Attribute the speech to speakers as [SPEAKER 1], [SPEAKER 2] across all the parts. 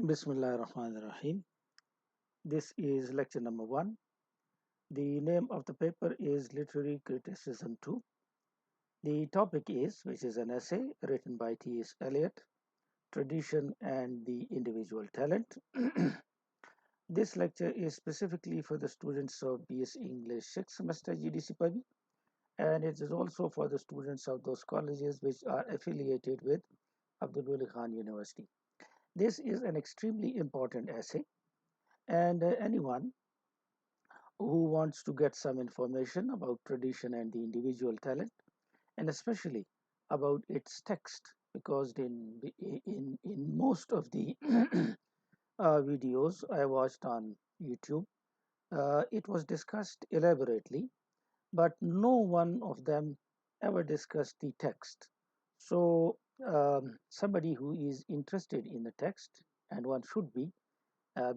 [SPEAKER 1] Bismillah ar-Rahman ar-Rahim. This is lecture number 1. The name of the paper is Literary Criticism 2. The topic is, which is an essay written by T.S. Eliot, Tradition and the Individual Talent. This lecture is specifically for the students of BS English 6th semester GDC PABI, and it is also for the students of those colleges which are affiliated with Abdul Wali Khan University. This is an extremely important essay, and anyone who wants to get some information about tradition and the individual talent, and especially about its text, because in most of the videos I watched on YouTube, it was discussed elaborately, but no one of them ever discussed the text. So somebody who is interested in the text, and one should be,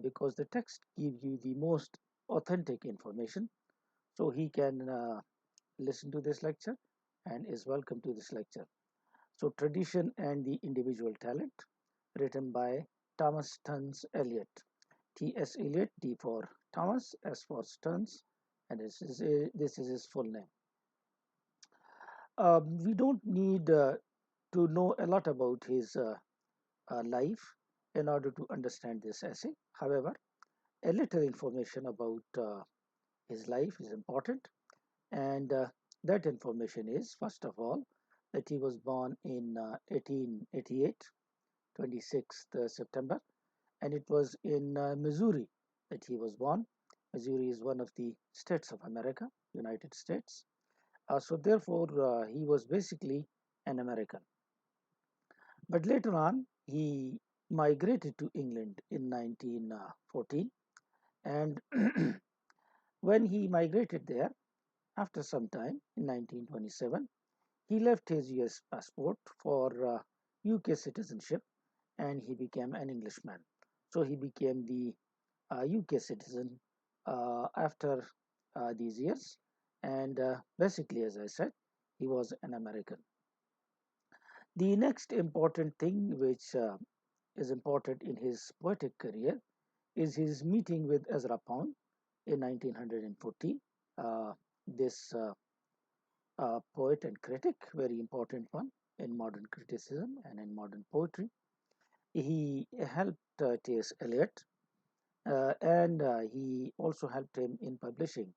[SPEAKER 1] because the text gives you the most authentic information, so he can listen to this lecture and is welcome to this lecture. So, Tradition and the Individual Talent, written by Thomas Stearns Eliot. T.S. Eliot, T for Thomas, S for Stearns, and this is his full name. We don't need to know a lot about his life in order to understand this essay. However, a little information about his life is important, and that information is, first of all, that he was born in 1888, 26th September, and it was in Missouri that he was born. Missouri is one of the states of America, United States. So therefore, he was basically an American. But later on, he migrated to England in 1914, and when he migrated there, after some time in 1927, he left his US passport for UK citizenship, and he became an Englishman. So he became the UK citizen after these years, and basically, as I said, he was an American. The next important thing which is important in his poetic career is his meeting with Ezra Pound in 1914. This poet and critic, very important one in modern criticism and in modern poetry. He helped T.S. Eliot, and he also helped him in publishing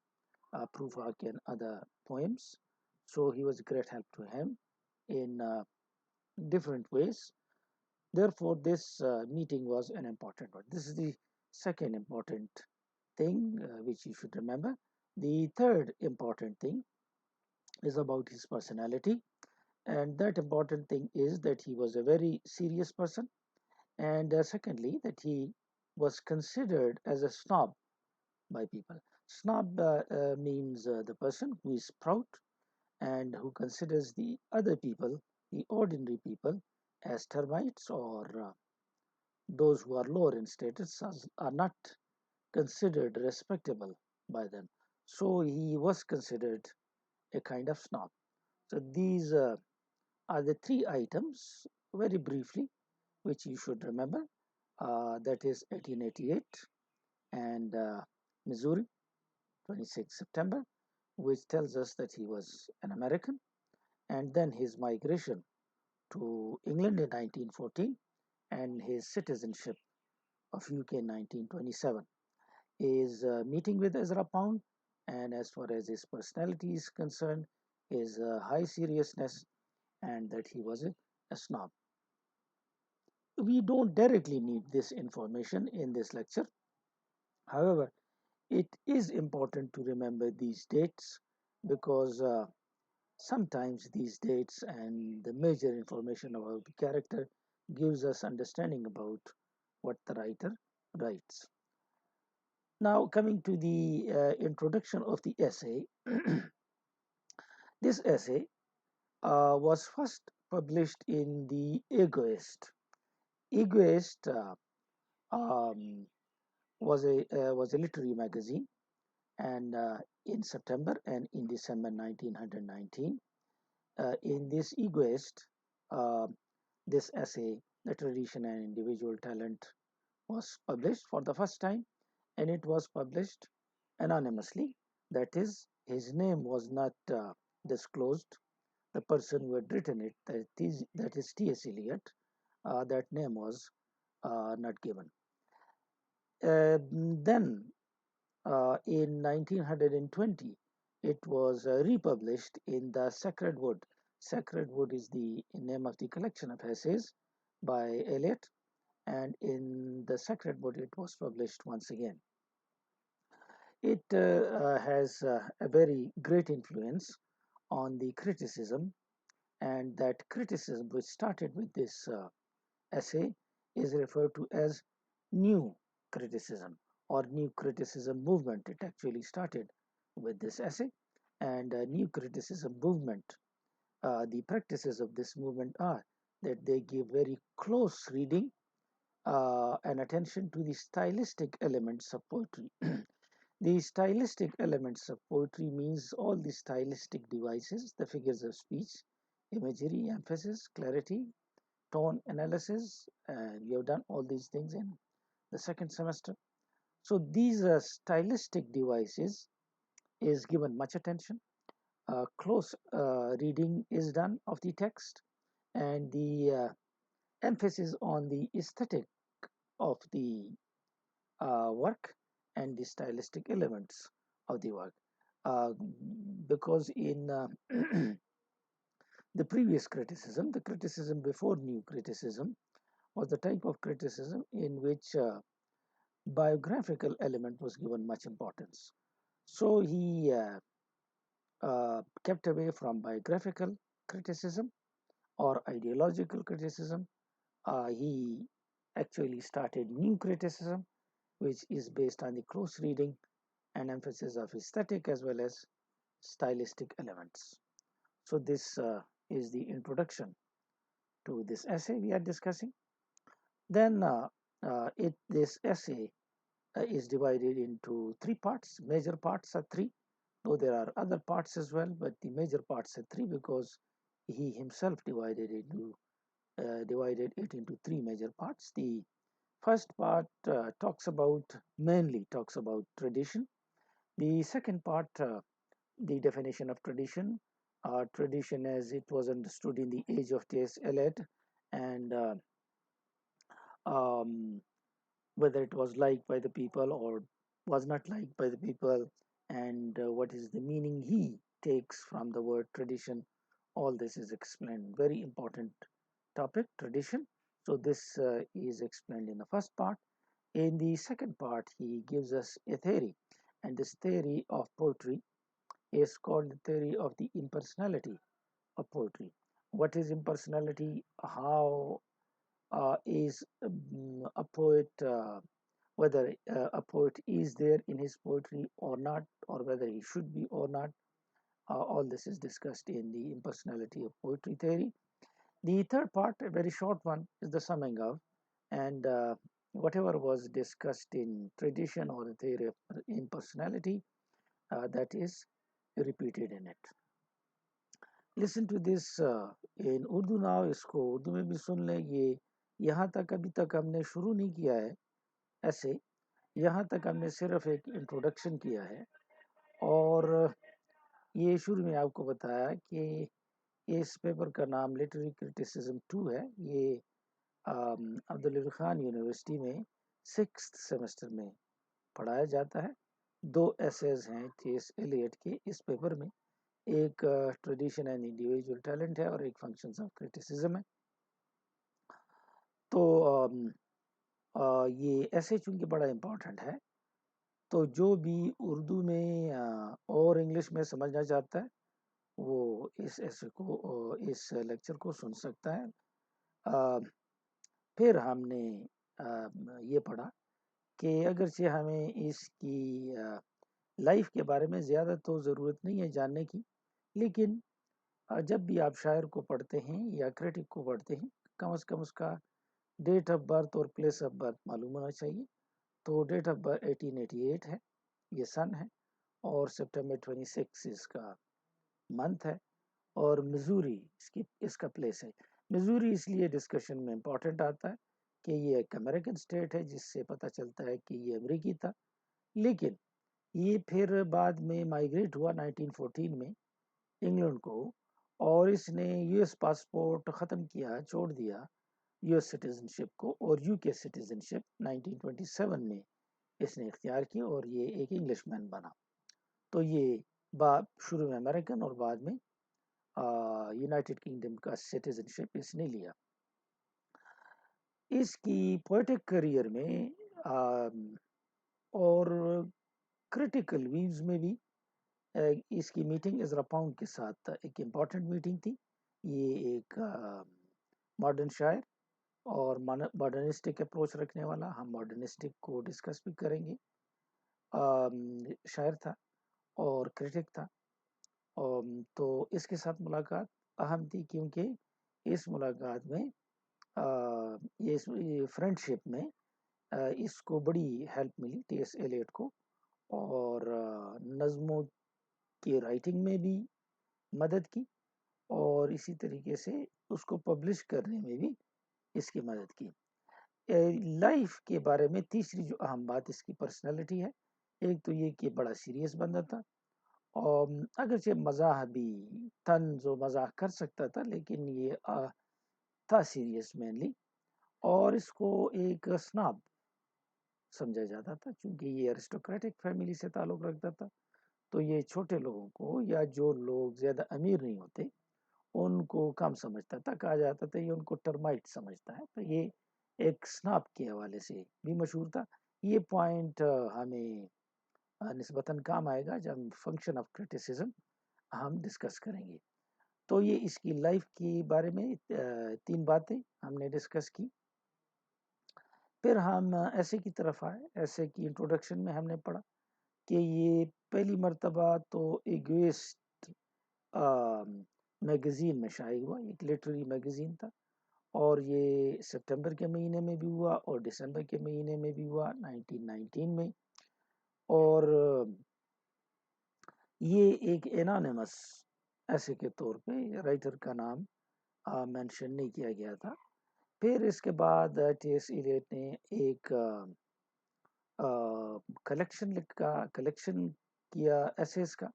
[SPEAKER 1] Prufrock and other poems. So he was a great help to him in different ways. Therefore, this meeting was an important one. This is the second important thing which you should remember. The third important thing is about his personality, and that important thing is that he was a very serious person, and secondly, that he was considered as a snob by people. Snob means the person who is proud and who considers the other people, the ordinary people, as termites, or those who are lower in status are not considered respectable by them. So he was considered a kind of snob. So these are the three items, very briefly, which you should remember. That is 1888 and Missouri, 26 September, which tells us that he was an American, and then his migration to England in 1914 and his citizenship of UK in 1927. His meeting with Ezra Pound, and as far as his personality is concerned, his high seriousness, and that he was a snob. We don't directly need this information in this lecture. However, it is important to remember these dates because sometimes these dates and the major information about the character gives us understanding about what the writer writes. Now, coming to the introduction of the essay, this essay was first published in the Egoist. Egoist um, was a literary magazine, and in September and in December 1919, in this Egoist, uh, this essay, The Tradition and Individual Talent, was published for the first time, and it was published anonymously. That is, his name was not disclosed. The person who had written it, that is T.S. Eliot, that name was not given. Then, in 1920, it was republished in the Sacred Wood. Sacred Wood is the name of the collection of essays by Eliot, and in the Sacred Wood, it was published once again. It has a very great influence on the criticism, and that criticism, which started with this essay, is referred to as new criticism or new criticism movement. It actually started with this essay, and new criticism movement, the practices of this movement are that they give very close reading and attention to the stylistic elements of poetry. The stylistic elements of poetry means all the stylistic devices, the figures of speech, imagery, emphasis, clarity, tone analysis. We have done all these things in the second semester. So these stylistic devices is given much attention. Close reading is done of the text, and the emphasis on the aesthetic of the work and the stylistic elements of the work. Uh, because in the previous criticism, the criticism before new criticism, was the type of criticism in which biographical element was given much importance. So he kept away from biographical criticism or ideological criticism. He actually started new criticism, which is based on the close reading and emphasis of aesthetic as well as stylistic elements. So this is the introduction to this essay we are discussing. Then this essay is divided into three parts. Major parts are three, though there are other parts as well, but the major parts are three because he himself divided it into three major parts. The first part mainly talks about tradition. The second part, the definition of tradition, tradition as it was understood in the age of T.S. Eliot, and um, whether it was liked by the people or was not liked by the people, and what is the meaning he takes from the word tradition. All this is explained. Very important topic, tradition. So this is explained in the first part. In the second part, he gives us a theory, and this theory of poetry is called the theory of the impersonality of poetry. What is impersonality? How is a poet, whether a poet is there in his poetry or not, or whether he should be or not. All this is discussed in the impersonality of poetry theory. The third part, a very short one, is the summing of, and whatever was discussed in tradition or the theory of impersonality, that is repeated in it. Listen to this in Urdu now इसको उर्दू में भी सुन लें ये यहाँ तक अभी तक हमने शुरू नहीं किया है ऐसे यहाँ तक हमने सिर्फ एक इंट्रोडक्शन किया है और ये शुरू में आपको बताया कि इस पेपर का नाम लिटरेरी क्रिटिसिज्म 2 है ये अब्दुल खान यूनिवर्सिटी में 6th सेमेस्टर में पढ़ाया जाता है 2 एसेज हैं टी.एस. एलियट के इस पेपर में एक ट्रेडिशन एंड इंडिविजुअल टैलेंट है और एक फंक्शंस ऑफ क्रिटिसिज्म है तो ये ऐसे चूंकि बड़ा इम्पोर्टेंट है तो जो भी उर्दू में और इंग्लिश में समझना चाहता है वो इस ऐसे को इस लेक्चर को सुन सकता है फिर हमने ये पढ़ा कि अगरचे हमें इसकी लाइफ के बारे में ज़्यादा तो ज़रूरत नहीं है जानने की लेकिन जब भी आप शायर को पढ़ते हैं या क्रिटिक को पढ़ते हैं कम से कम उसका डेट ऑफ बर्थ और प्लेस ऑफ बर्थ मालूम होना चाहिए तो डेट ऑफ बर्थ 1888 है ये सन है और सितंबर 26 इसका मंथ है और मिजूरी इसका प्लेस है मिजूरी इसलिए डिस्कशन में इम्पोर्टेंट आता है کہ یہ ایک امریکن اسٹیٹ ہے، جس سے پتہ چلتا ہے کہ یہ امریکی تھا، لیکن یہ پھر بعد میں مائیگریٹ ہوا 1914 میں انگلینڈ کو، اور اس نے یو ایس پاسپورٹ ختم کیا، چھوڑ دیا یو ایس سٹیزن شپ کو، اور یو کے سٹیزن شپ 1927 میں اس نے اختیار کی، اور یہ ایک انگلش مین بنا۔ تو یہ شروع میں امریکن اور بعد میں یونائٹڈ کنگڈم کا سٹیزن شپ اس نے لیا۔ اس کی پوئٹک کریئر میں اور کریٹیکل ویوز میں بھی اس کی میٹنگ ازرا پاؤنڈ کے ساتھ ایک امپورٹنٹ میٹنگ تھی۔ یہ ایک ماڈرن شاعر اور ماڈرنسٹک اپروچ رکھنے والا، ہم ماڈرنسٹک کو ڈسکس بھی کریں گے، شاعر تھا اور کریٹک تھا۔ تو اس کے ساتھ ملاقات اہم تھی، کیونکہ اس ملاقات میں یہ فرینڈشپ میں اس کو بڑی ہیلپ ملی، ٹی ایس ایلیٹ کو، اور نظموں کی رائٹنگ میں بھی مدد کی، اور اسی طریقے سے اس کو پبلش کرنے میں بھی اس کی مدد کی۔ لائف کے بارے میں تیسری جو اہم بات اس کی پرسنالٹی ہے، ایک تو یہ کہ بڑا سیریس بندہ تھا، اور اگرچہ مزاح بھی طنز و مزاح کر سکتا تھا، لیکن یہ تھا سیریس مینلی، اور اس کو ایک سناب سمجھا جاتا تھا، چونکہ یہ ایرسٹوکریٹک فیملی سے تعلق رکھتا تھا، تو یہ چھوٹے لوگوں کو یا جو لوگ زیادہ امیر نہیں ہوتے ان کو کم سمجھتا تھا، کہا جاتا تھا یہ ان کو ٹرمائٹ سمجھتا ہے، تو یہ ایک سناب کے حوالے سے بھی مشہور تھا۔ یہ پوائنٹ ہمیں نسبتاً کام آئے گا جب فنکشن آف کرٹیسزم ہم ڈسکس کریں گے۔ تو یہ اس کی لائف کے بارے میں 3 باتیں ہم نے ڈسکس کی۔ پھر ہم ایسے کی طرف آئے۔ ایسے کی انٹروڈکشن میں ہم نے پڑھا کہ یہ پہلی مرتبہ تو ایگویسٹ میگزین میں شائع ہوا، ایک لٹریری میگزین تھا، اور یہ سپٹمبر کے مہینے میں بھی ہوا اور دسمبر کے مہینے میں بھی ہوا 1919 میں، اور یہ ایک انانیمس ایسے کے طور پہ رائٹر کا نام مینشن نہیں کیا گیا تھا۔ پھر اس کے بعد ٹی ایس ایلیٹ نے ایک کلیکشن کیا ایسیز کا،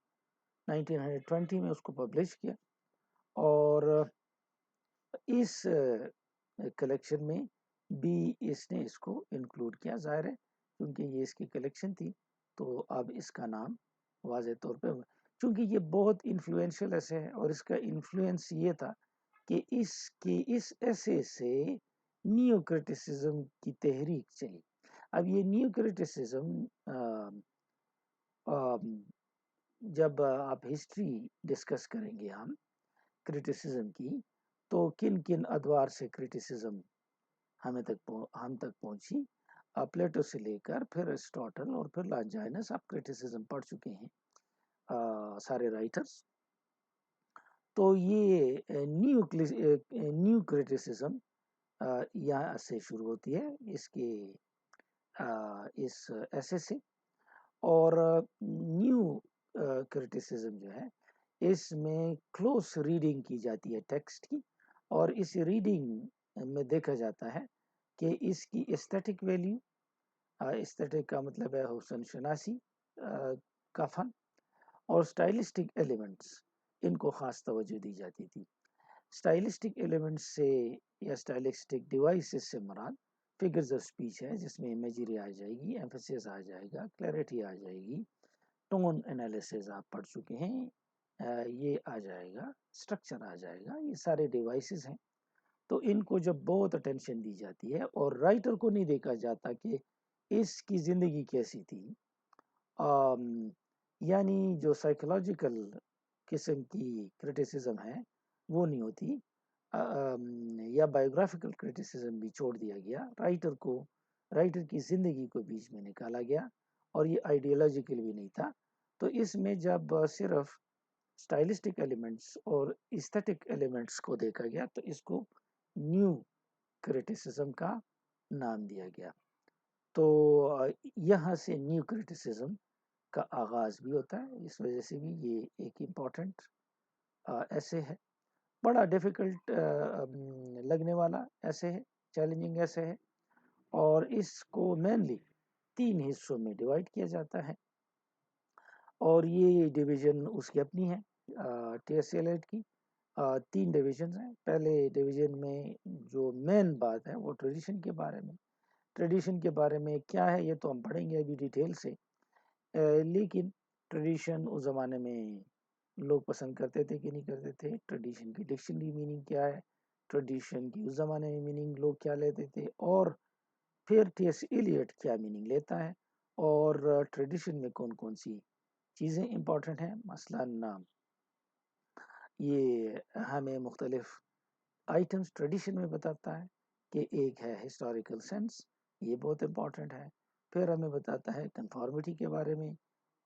[SPEAKER 1] 1920 میں اس کو پبلش کیا، اور اس کلیکشن میں بھی اس نے اس کو انکلوڈ کیا، ظاہر ہے کیونکہ یہ اس کی کلیکشن تھی تو اب اس کا نام واضح طور پہ، چونکہ یہ بہت انفلوئنشل ایسے ہے، اور اس کا انفلوئنس یہ تھا کہ اس ایسے سے نیو کرٹیسزم کی تحریک چلی۔ اب یہ نیو کرٹیسزم جب آپ ہسٹری ڈسکس کریں گے ہم کرٹیسزم کی، تو کن کن ادوار سے کرٹیسزم ہم تک پہنچی، پلیٹو سے لے کر پھر ارسطاٹل اور پھر لانجائنس، آپ کرٹیسزم پڑھ چکے ہیں سارے رائٹرز۔ تو یہ نیو کرٹیسزم یہاں سے شروع ہوتی ہے اس ایسے سے، اور نیو کرٹیسزم جو ہے اس میں کلوز ریڈنگ کی جاتی ہے ٹیکسٹ کی، اور اس ریڈنگ میں دیکھا جاتا ہے کہ اس کی ایستھیٹک ویلیو، ایستھیٹک کا مطلب ہے حسن شناسی کا فن، اور سٹائلسٹک ایلیمنٹس، ان کو خاص توجہ دی جاتی تھی۔ سٹائلسٹک ایلیمنٹس سے یا سٹائلسٹک ڈیوائسز سے مراد فگرز آف سپیچ ہے، جس میں امیجری آ جائے گی، ایمفیسس آ جائے گا، کلیئرٹی آ جائے گی، ٹون انالیسز آپ پڑھ چکے ہیں، یہ آ جائے گا، اسٹرکچر آ جائے گا، یہ سارے ڈیوائسز ہیں۔ تو ان کو جب بہت اٹینشن دی جاتی ہے، اور رائٹر کو نہیں دیکھا جاتا کہ اس کی زندگی کیسی تھی، یعنی جو سائیکولوجیکل قسم کی کرٹیسزم ہے وہ نہیں ہوتی، یا بایوگرافیکل کرٹیسزم بھی چھوڑ دیا گیا، رائٹر کی زندگی کو بیچ میں نکالا گیا، اور یہ آئیڈیالوجیکل بھی نہیں تھا۔ تو اس میں جب صرف سٹائلسٹک ایلیمنٹس اور ایستھیٹک ایلیمنٹس کو دیکھا گیا تو اس کو نیو کرٹیسزم کا نام دیا گیا۔ تو یہاں سے نیو کرٹیسزم کا آغاز بھی ہوتا ہے، اس وجہ سے بھی یہ ایک امپورٹنٹ ایسے ہے، بڑا ڈیفیکلٹ لگنے والا ایسے ہے، چیلنجنگ ایسے ہے، اس کو مینلی 3 حصوں میں ڈیوائڈ کیا جاتا ہے، اور یہ ڈویژن اس کی اپنی ہے ٹی ایس ایل ایڈ کی۔ 3 ڈویژنز ہیں۔ پہلے ڈویژن میں جو مین بات ہے وہ ٹریڈیشن کے بارے میں، ٹریڈیشن کے بارے میں کیا ہے یہ تو ہم پڑھیں گے ابھی ڈیٹیل سے، لیکن ٹریڈیشن اس زمانے میں لوگ پسند کرتے تھے کہ نہیں کرتے تھے، ٹریڈیشن کی ڈکشنری میننگ کیا ہے، ٹریڈیشن کی اس زمانے میں میننگ لوگ کیا لیتے تھے، اور پھر ٹی ایس ایلیٹ کیا میننگ لیتا ہے، اور ٹریڈیشن میں کون کون سی چیزیں امپورٹنٹ ہیں۔ مثلا یہ ہمیں مختلف آئٹمس ٹریڈیشن میں بتاتا ہے کہ ایک ہے ہسٹوریکل سینس، یہ بہت امپورٹنٹ ہے، پھر ہمیں بتاتا ہے کنفارمیٹی کے بارے میں،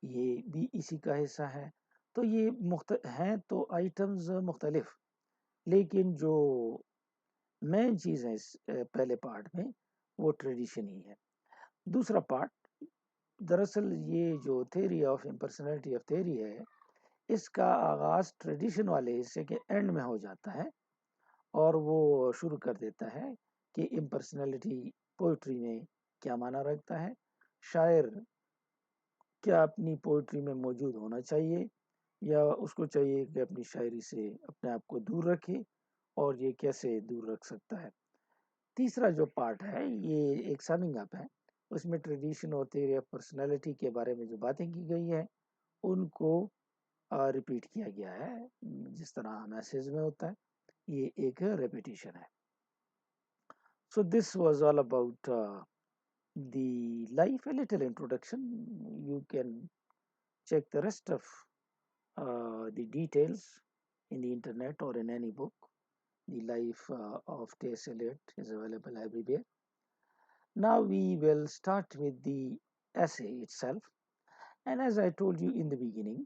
[SPEAKER 1] یہ بھی اسی کا حصہ ہے۔ تو یہ ہیں تو آئٹمز مختلف، لیکن جو مین چیز ہے اس پہلے پارٹ میں وہ ٹریڈیشن ہی ہے۔ دوسرا پارٹ، دراصل یہ جو تھیوری آف امپرسنالٹی آف تھیوری ہے، اس کا آغاز ٹریڈیشن والے حصے کے اینڈ میں ہو جاتا ہے، اور وہ شروع کر دیتا ہے کہ امپرسنالٹی پوئٹری میں کیا معنی رکھتا ہے، شاعر کیا اپنی پوئٹری میں موجود ہونا چاہیے، یا اس کو چاہیے کہ اپنی شاعری سے اپنے آپ کو دور رکھے، اور یہ کیسے دور رکھ سکتا ہے۔ تیسرا جو پارٹ ہے یہ ایک سمنگ اپ ہے، اس میں ٹریڈیشن اور تھیوری آف پرسنالٹی کے بارے میں جو باتیں کی گئی ہیں ان کو ریپیٹ کیا گیا ہے، جس طرح میسیج میں ہوتا ہے، یہ ایک ریپیٹیشن ہے۔ So this was all about the life, a little introduction. You can check the rest of the details in the internet or in any book. The life of T.S. Eliot is available everywhere. Now we will start with the essay itself. And as I told you in the beginning,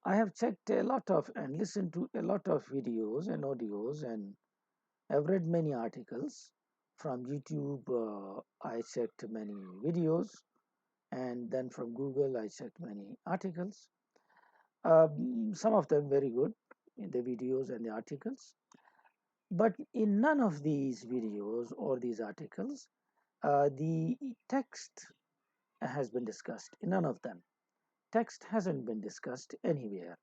[SPEAKER 1] I have checked a lot of and listened to a lot of videos and audios, and I've read many articles from YouTube. I checked many videos, and then from Google I checked many articles. Some of them very good in the videos and the articles, but in none of these videos or these articles the text has been discussed. In none of them text hasn't been discussed anywhere.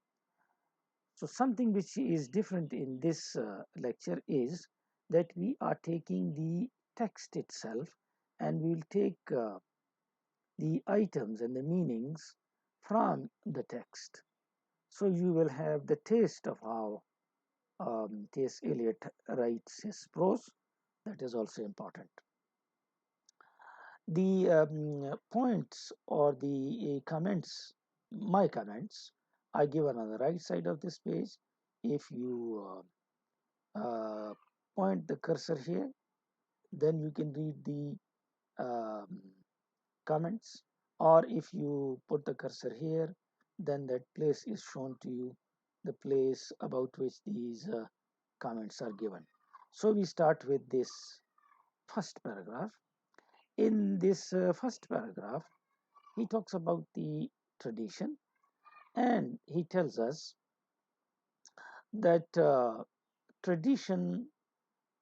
[SPEAKER 1] So something which is different in this lecture is that we are taking the text itself, and we will take the items and the meanings from the text. So you will have the taste of how T.S. Eliot writes his prose. That is also important. The points or the comments, my comments, are given on the right side of this page. If you point the cursor here, then you can read the comments, or if you put the cursor here, then that place is shown to you, the place about which these comments are given. So we start with this first paragraph. In this first paragraph, he talks about the tradition, and he tells us that tradition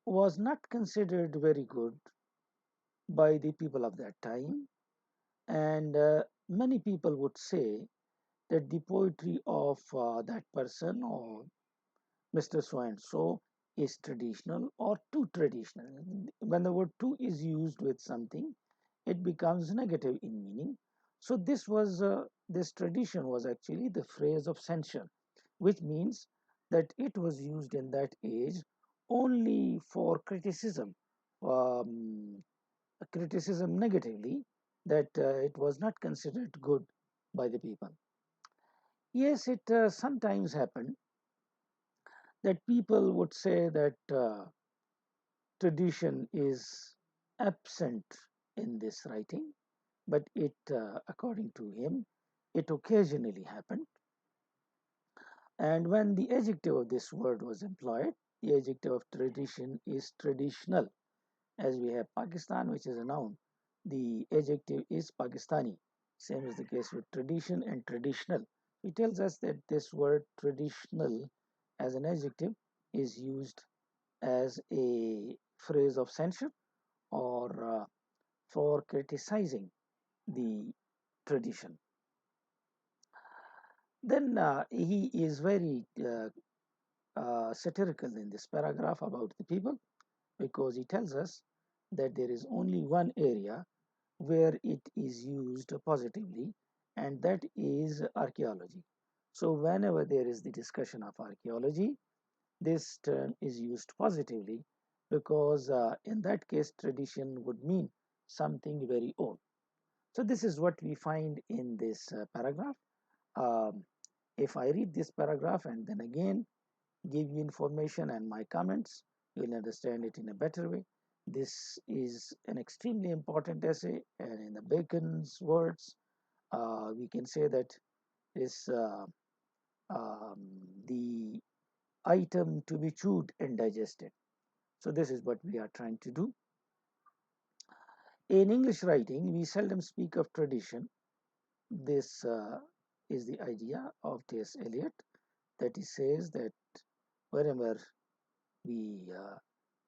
[SPEAKER 1] was not considered very good by the people of that time, and many people would say that the poetry of that person or Mr. So and so is traditional or too traditional. When the word too is used with something, it becomes negative in meaning. So this tradition was actually the phrase of censure, which means that it was used in that age only for criticism, um, criticism negatively, that it was not considered good by the people. Yes, it sometimes happened that people would say that tradition is absent in this writing, but it, according to him, it occasionally happened. And when the adjective of this word was employed, the adjective of tradition is traditional. As we have Pakistan, which is a noun, the adjective is Pakistani. Same is the case with tradition and traditional. It tells us that this word traditional as an adjective is used as a phrase of censure, or for criticizing the tradition. Then he is very satirical in this paragraph about the people, because he tells us that there is only one area where it is used positively, and that is archaeology. So, whenever there is the discussion of archaeology, this term is used positively, because in that case, tradition would mean something very old. So, this is what we find in this paragraph. Um, if I read this paragraph and then again give you information and my comments, you will understand it in a better way. This is an extremely important essay, and in the Bacon's words, we can say that is um, the item to be chewed and digested. So, this is what we are trying to do. In English writing, we seldom speak of tradition. This is the idea of T.S. Eliot, that he says that whenever we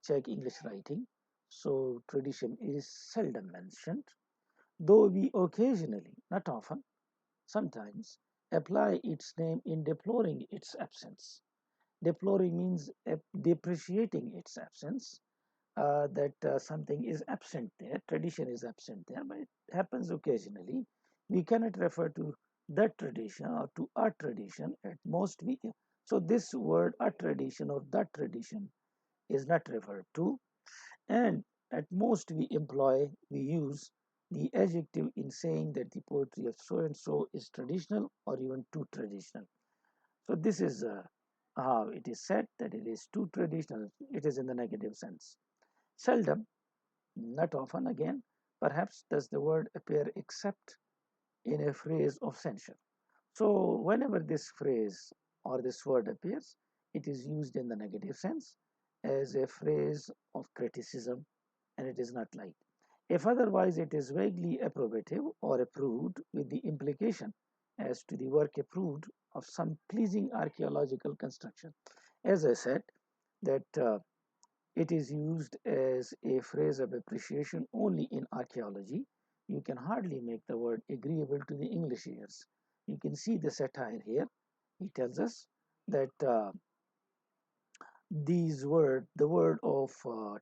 [SPEAKER 1] check English writing, so tradition is seldom mentioned, though we occasionally, not often, sometimes apply its name in deploring its absence. Deploring means depreciating its absence, that something is absent there, tradition is absent there, but it happens occasionally. We cannot refer to that tradition or to a tradition, at most we can. So this word a tradition or that tradition is not referred to, and at most we use the adjective in saying that the poetry of so and so is traditional or even too traditional. So this is how it is said that it is too traditional. It is in the negative sense. Seldom, not often again, perhaps does the word appear except in a phrase of censure. So whenever this phrase or this word appears, it is used in the negative sense as a phrase of criticism, and it is not liked. If otherwise, it is vaguely approbative or approved, with the implication as to the work approved of some pleasing archaeological construction. As I said, that it is used as a phrase of appreciation only in archaeology. You can hardly make the word agreeable to the English ears. You can see the satire here. He tells us that the word of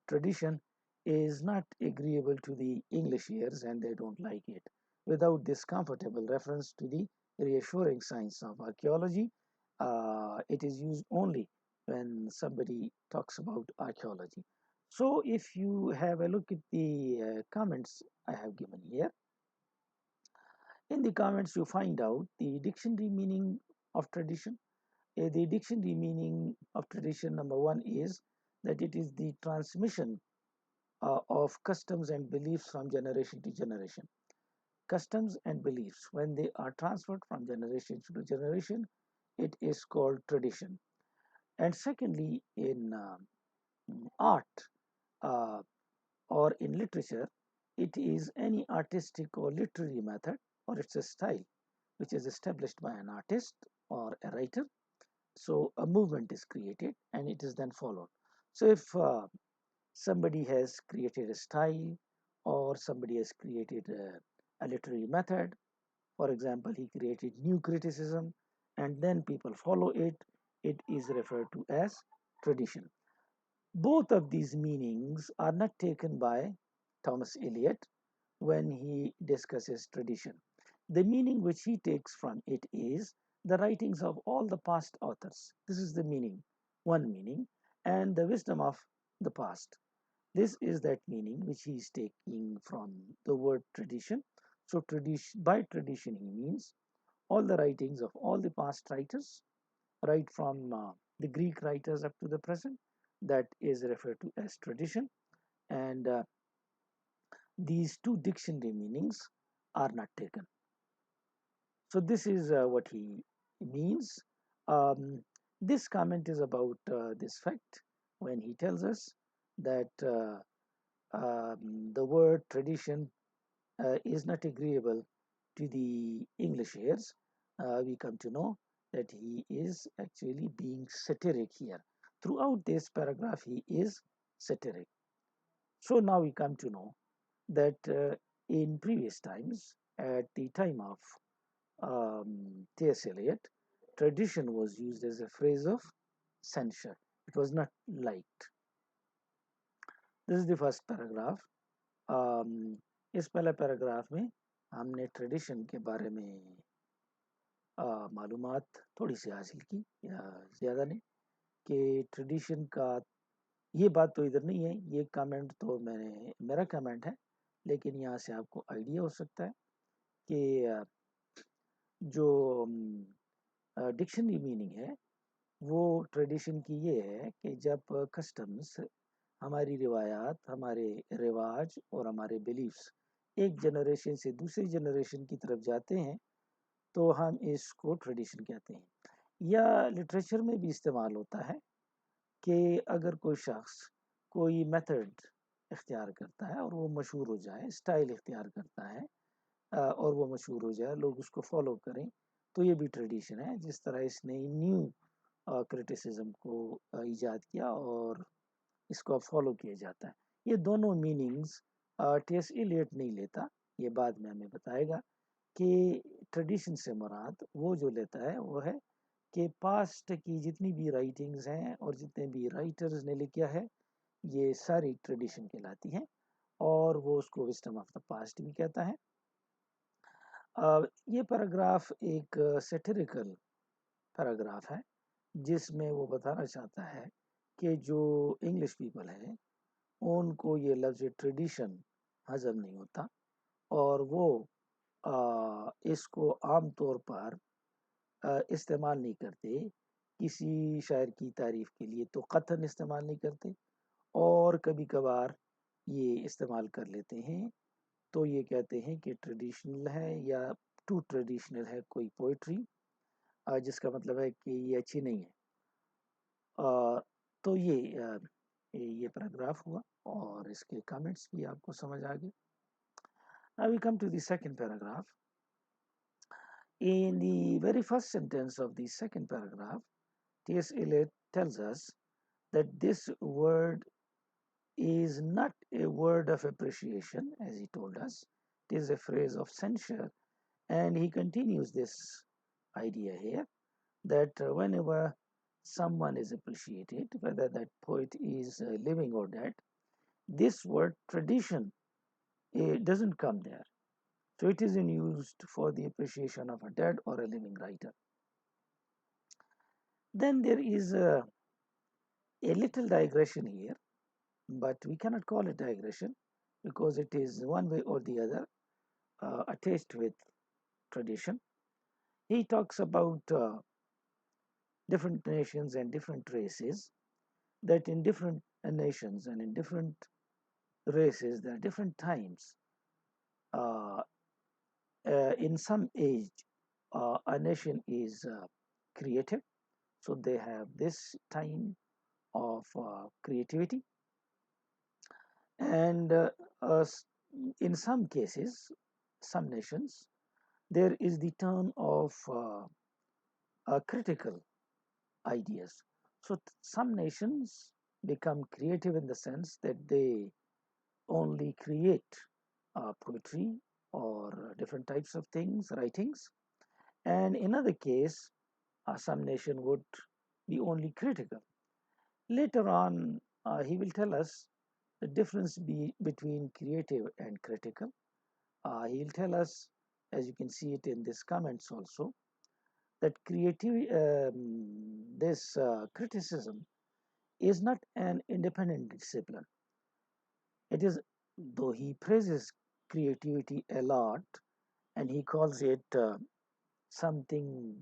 [SPEAKER 1] tradition is not agreeable to the English ears, and they don't like it. Without this comfortable reference to the reassuring science of archaeology, it is used only when somebody talks about archaeology. So, if you have a look at the comments I have given here, in the comments you find out the dictionary meaning of tradition. The dictionary meaning of tradition, number one, is that it is the transmission of customs and beliefs from generation to generation. Customs and beliefs, when they are transferred from generation to generation, it is called tradition. And secondly, in art uh, or in literature, it is any artistic or literary method, or it's a style which is established by an artist or a writer. So a movement is created and it is then followed. So if somebody has created a style or somebody has created a literary method, for example, he created new criticism and then people follow it, it is referred to as tradition. Both of these meanings are not taken by Thomas Eliot when he discusses tradition. The meaning which he takes from it is the writings of all the past authors. This is the meaning, one meaning, and the wisdom of the past. This is that meaning which he is taking from the word tradition. So, tradition, by tradition, he means all the writings of all the past writers, right from the Greek writers up to the present. That is referred to as tradition, and these two dictionary meanings are not taken. So this is what he means. Um, this comment is about this fact when he tells us that the word tradition is not agreeable to the English ears. We come to know that he is actually being satiric here. Throughout this paragraph, he is satiric. So now we come to know that in previous times, at the time of T.S. Eliot, tradition was used as a phrase of censure. It was not liked. This is the first paragraph. इस पहले paragraph में हमने tradition के बारे में मालूमात थोड़ी सी हासिल की या ज़्यादा नहीं कि ट्रेडिशन का ये बात तो इधर नहीं है, ये कमेंट तो मेरा कमेंट है, लेकिन यहाँ से आपको आइडिया हो सकता है कि जो डिक्शनरी मीनिंग है वो ट्रेडिशन की ये है कि जब कस्टम्स, हमारी रिवायात, हमारे रिवाज और हमारे बिलीफ्स एक जनरेशन से दूसरी जनरेशन की तरफ जाते हैं तो हम इसको ट्रेडिशन कहते हैं। या लिटरेचर में भी इस्तेमाल होता है कि अगर कोई शख्स कोई मेथड इख्तियार करता है और वो मशहूर हो जाए, स्टाइल इख्तियार करता है और वो मशहूर हो जाए, लोग उसको फॉलो करें, तो ये भी ट्रेडिशन है। जिस तरह इसने न्यू क्रिटिसिज्म को ईजाद किया और इसको अब फॉलो किया जाता है। ये दोनों मीनिंग्स टी.एस. इलियट नहीं लेता, ये बाद में हमें बताएगा कि ट्रेडिशन से मुराद वो जो लेता है वो है कि पास्ट की जितनी भी राइटिंग्स हैं और जितने भी राइटर्स ने लिखा है ये सारी ट्रेडिशन कहलाती हैं, और वो उसको विस्डम ऑफ द पास्ट भी कहता है। ये पैराग्राफ एक सेटिरिकल पैराग्राफ है जिसमें वो बताना चाहता है कि जो इंग्लिश पीपल हैं उनको ये लफ्ज़ ट्रेडिशन हजम नहीं होता और वो इसको आम तौर पर इस्तेमाल नहीं करते। किसी शायर की तारीफ के लिए तो कतन इस्तेमाल नहीं करते, और कभी कभार ये इस्तेमाल कर लेते हैं तो ये कहते हैं कि ट्रेडिशनल है या टू ट्रेडिशनल है कोई पोइट्री, जिसका मतलब है कि ये अच्छी नहीं है। तो ये पैराग्राफ हुआ और इसके कमेंट्स भी आपको समझ आ गए। Now we come to the second paragraph. In the very first sentence of the second paragraph, T.S. Eliot tells us that this word is not a word of appreciation, as he told us. It is a phrase of censure. And he continues this idea here that whenever someone is appreciated, whether that poet is living or dead, this word tradition doesn't come there. So it isn't used for the appreciation of a dead or a living writer. Then there is a little digression here, but we cannot call it digression because it is one way or the other attached with tradition. He talks about different nations and different races, that in different nations and in different races, there are different times. Uh, in some age, a nation is creative, so they have this time of creativity, and in some cases, some nations, there is the turn of critical ideas. So some nations become creative in the sense that they only create poetry or different types of things, writings. And in other case, some nation would be only critical. Later on, he will tell us the difference between creative and critical. He'll tell us, as you can see it in these comments also, that this criticism is not an independent discipline. It is, though he praises creativity a lot and he calls it something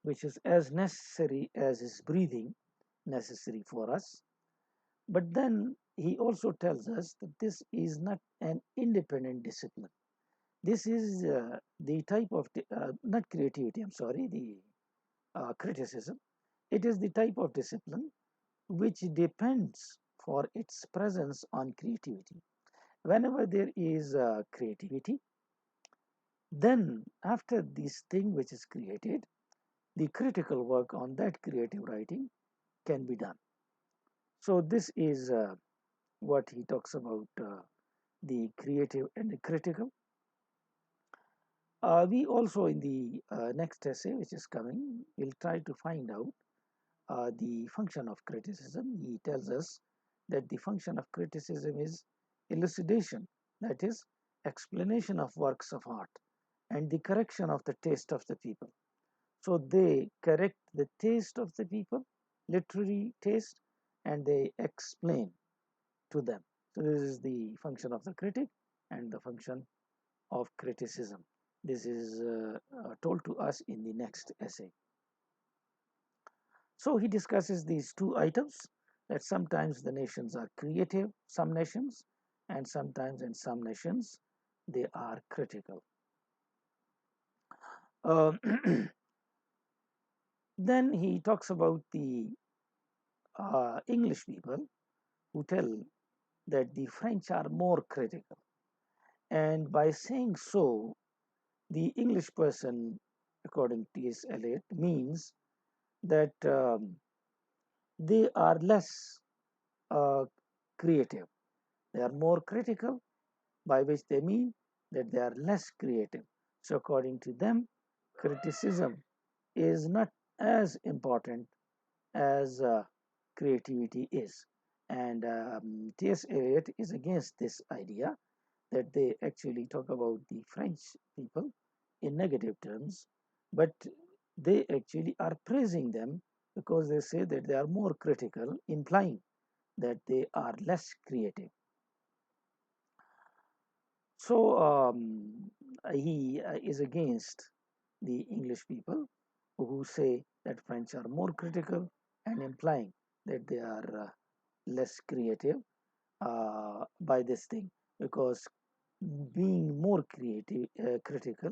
[SPEAKER 1] which is as necessary as is breathing necessary for us. But then he also tells us that this is not an independent discipline. This is the type of, not creativity, I'm sorry, the criticism. It is the type of discipline which depends for its presence on creativity. Whenever there is creativity, then after this thing which is created, the critical work on that creative writing can be done. So this is what he talks about the creative and the critical. We also, in the next essay, which is coming, will try to find out the function of criticism. He tells us that the function of criticism is elucidation, that is, explanation of works of art, and the correction of the taste of the people. So they correct the taste of the people, literary taste, and they explain to them. So this is the function of the critic and the function of criticism. This is told to us in the next essay. So he discusses these two items, that sometimes the nations are creative, some nations, and sometimes in some nations they are critical. Um, then he talks about the English people who tell that the French are more critical. And by saying so, the English person, according to T.S. Eliot, means that they are less uh, creative. They are more critical, by which they mean that they are less creative. So, according to them, criticism is not as important as creativity is. And T.S. Eliot is against this idea that they actually talk about the French people in negative terms, but they actually are praising them because they say that they are more critical, implying that they are less creative. So he is against the English people who say that French are more critical and implying that they are less creative by this thing, because being more creative, critical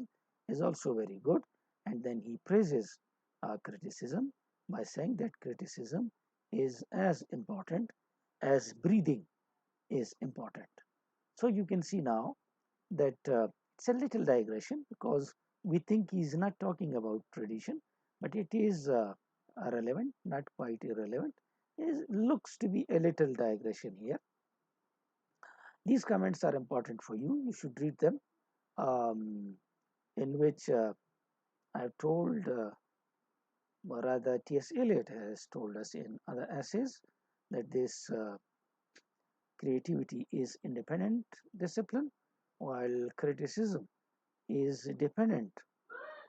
[SPEAKER 1] is also very good. And then he praises criticism by saying that criticism is as important as breathing is important. So you can see now that it's a little digression, because we think he's not talking about tradition, but it is relevant, not quite irrelevant. It looks to be a little digression here. These comments are important for you. You should read them, in which I've told, or rather, T.S. Eliot has told us in other essays that this creativity is independent discipline, while criticism is dependent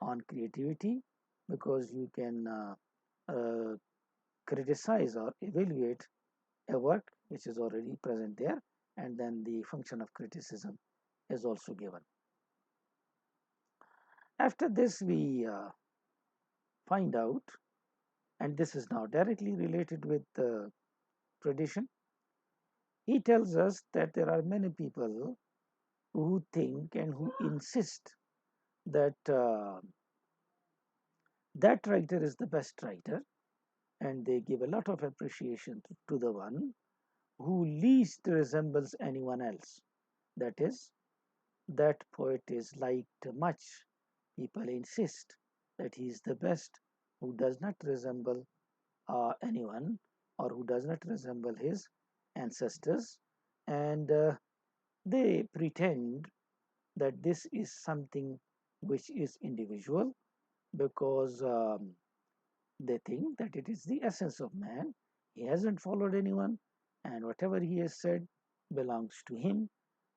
[SPEAKER 1] on creativity, because you can criticize or evaluate a work which is already present there, and then the function of criticism is also given. After this, we find out, and this is now directly related with tradition. He tells us that there are many people who think and who insist that that writer is the best writer, and they give a lot of appreciation to the one who least resembles anyone else. That is, that poet is liked much. People insist that he is the best who does not resemble anyone, or who does not resemble his ancestors, and they pretend that this is something which is individual, because they think that it is the essence of man. He hasn't followed anyone, and whatever he has said belongs to him,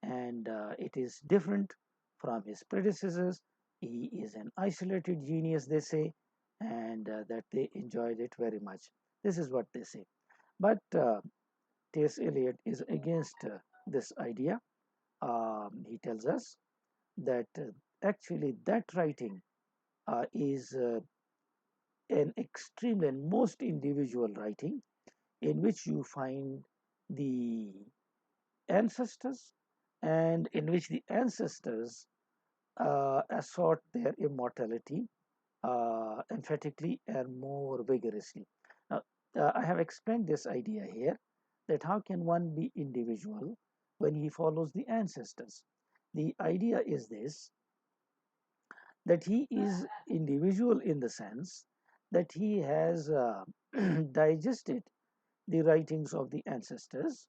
[SPEAKER 1] and it is different from his predecessors. He is an isolated genius, they say, and that they enjoyed it very much. This is what they say. But T.S. Eliot is against this idea. He tells us that actually that writing is an extreme and most individual writing, in which you find the ancestors, and in which the ancestors assert their immortality emphatically and more vigorously. Now, I have explained this idea here, that how can one be individual when he follows the ancestors? The idea is this, that he is individual in the sense that he has digested the writings of the ancestors.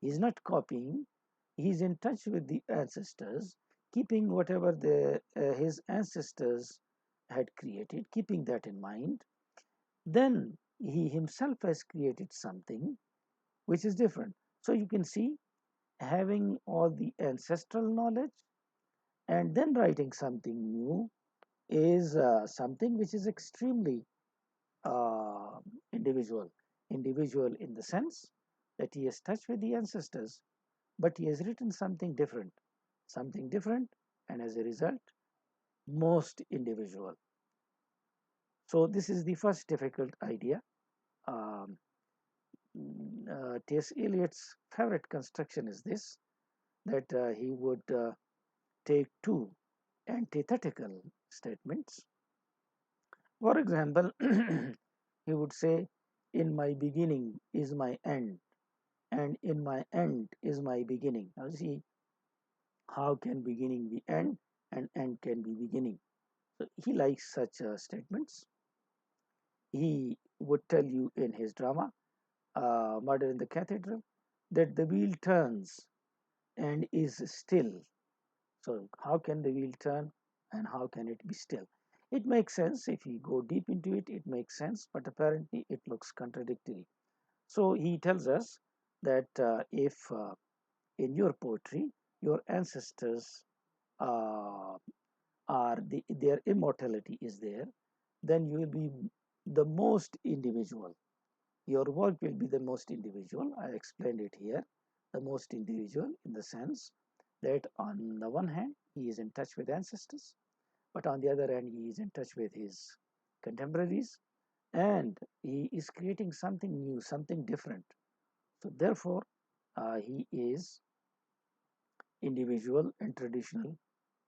[SPEAKER 1] He's not copying. He's in touch with the ancestors, keeping whatever his ancestors had created, keeping that in mind. Then he himself has created something which is different. So you can see, having all the ancestral knowledge and then writing something new is something which is extremely uh, individual. Individual in the sense that he has touched with the ancestors, but he has written something different, and as a result, most individual. So this is the first difficult idea. Um, T.S. Eliot's favorite construction is this, that he would take two antithetical statements. For example, he would say, "In my beginning is my end, and in my end is my beginning." Now, see, how can beginning be end and end can be beginning? So he likes such statements. He would tell you in his drama, Murder in the Cathedral, that the wheel turns and is still. So, how can the wheel turn and how can it be still? It makes sense if you go deep into it, it makes sense, but apparently it looks contradictory. So, he tells us that if in your poetry, your ancestors uh, their immortality is there, then you will be the most individual. Your work will be the most individual. I explained it here. The most individual in the sense that on the one hand, he is in touch with ancestors, but on the other hand, he is in touch with his contemporaries and he is creating something new, something different. So, therefore, he is individual and traditional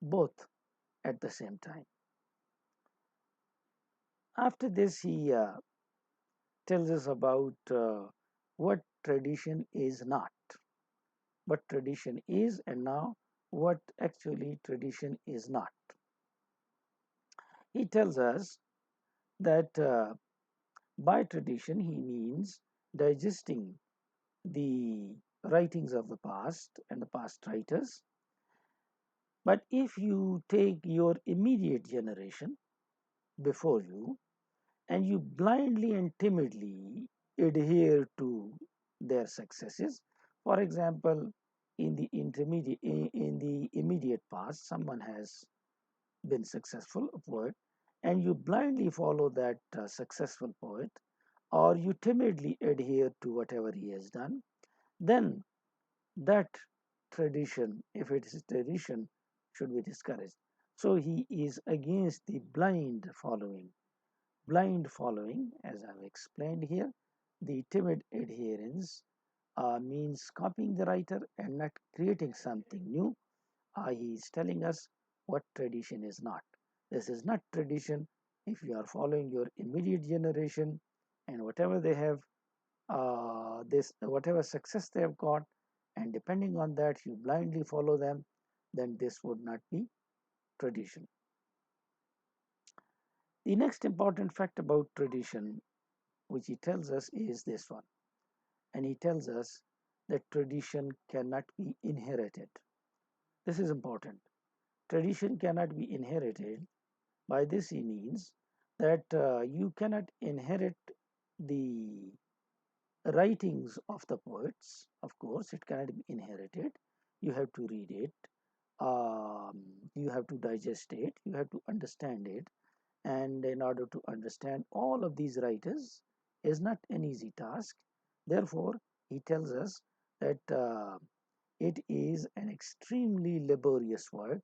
[SPEAKER 1] both at the same time. After this, he tells us about what tradition is not, what tradition is, and now what actually tradition is not. He tells us that by tradition he means digesting the writings of the past and the past writers. But if you take your immediate generation before you and you blindly and timidly adhere to their successes, for example, in the immediate past, someone has been successful, a poet, and you blindly follow that successful poet, or you timidly adhere to whatever he has done, then that tradition, if it is tradition, should be discouraged. So he is against the blind following. Blind following, as I've explained here, the timid adherence means copying the writer and not creating something new. He is telling us what tradition is not. This is not tradition if you are following your immediate generation and whatever they have, this whatever success they have got, and depending on that you blindly follow them, then this would not be tradition. The next important fact about tradition, which he tells us, is this one, and he tells us that tradition cannot be inherited. This is important. Tradition cannot be inherited. By this he means that you cannot inherit the writings of the poets. Of course, it cannot be inherited. You have to read it, you have to digest it, you have to understand it. And in order to understand all of these writers is not an easy task. Therefore, he tells us that it is an extremely laborious work.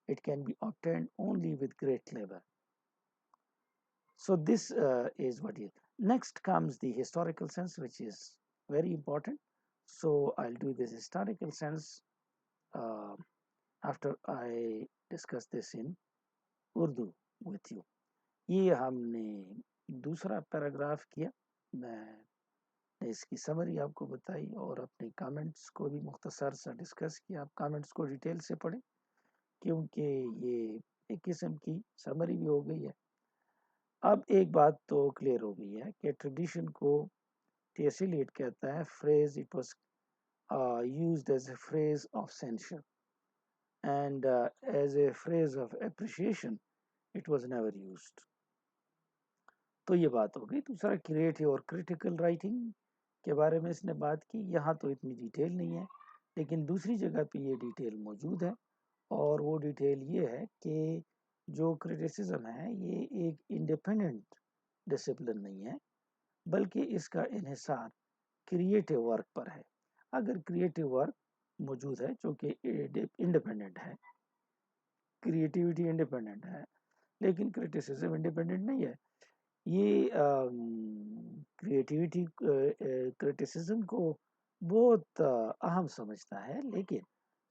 [SPEAKER 1] It can be obtained only with great labor. So this is what is. Next comes the historical sense, which is very important. So I'll do this historical sense uh, after I discuss this in Urdu with you. ये हमने दूसरा paragraph किया, मैंने इसकी summary आपको बताई और अपने कमेंट्स को भी मुख्तसर सा डिस्कस किया. आप कमेंट्स को डिटेल से पढ़ें क्योंकि ये एक किस्म की समरी भी हो गई है. अब एक बात तो क्लियर हो गई है कि ट्रेडिशन को टी.एस. एलियट कहता है phrase it was used as a phrase of censure, and as a phrase of appreciation it was never used. تو یہ بات ہو گئی. دوسرا کریٹو اور کریٹیکل رائٹنگ کے بارے میں اس نے بات کی. یہاں تو اتنی ڈیٹیل نہیں ہے لیکن دوسری جگہ پہ یہ ڈیٹیل موجود ہے, اور وہ ڈیٹیل یہ ہے کہ جو کریٹیسزم ہے یہ ایک انڈیپینڈنٹ ڈسپلن نہیں ہے بلکہ اس کا انحصار کریٹو ورک پر ہے. اگر کریٹو ورک موجود ہے جو کہ انڈیپینڈنٹ ہے, کریٹیوٹی انڈیپینڈنٹ ہے, لیکن کریٹیسزم انڈیپینڈنٹ نہیں ہے. یہ کریٹیوٹی کریٹیسزم کو بہت اہم سمجھتا ہے, لیکن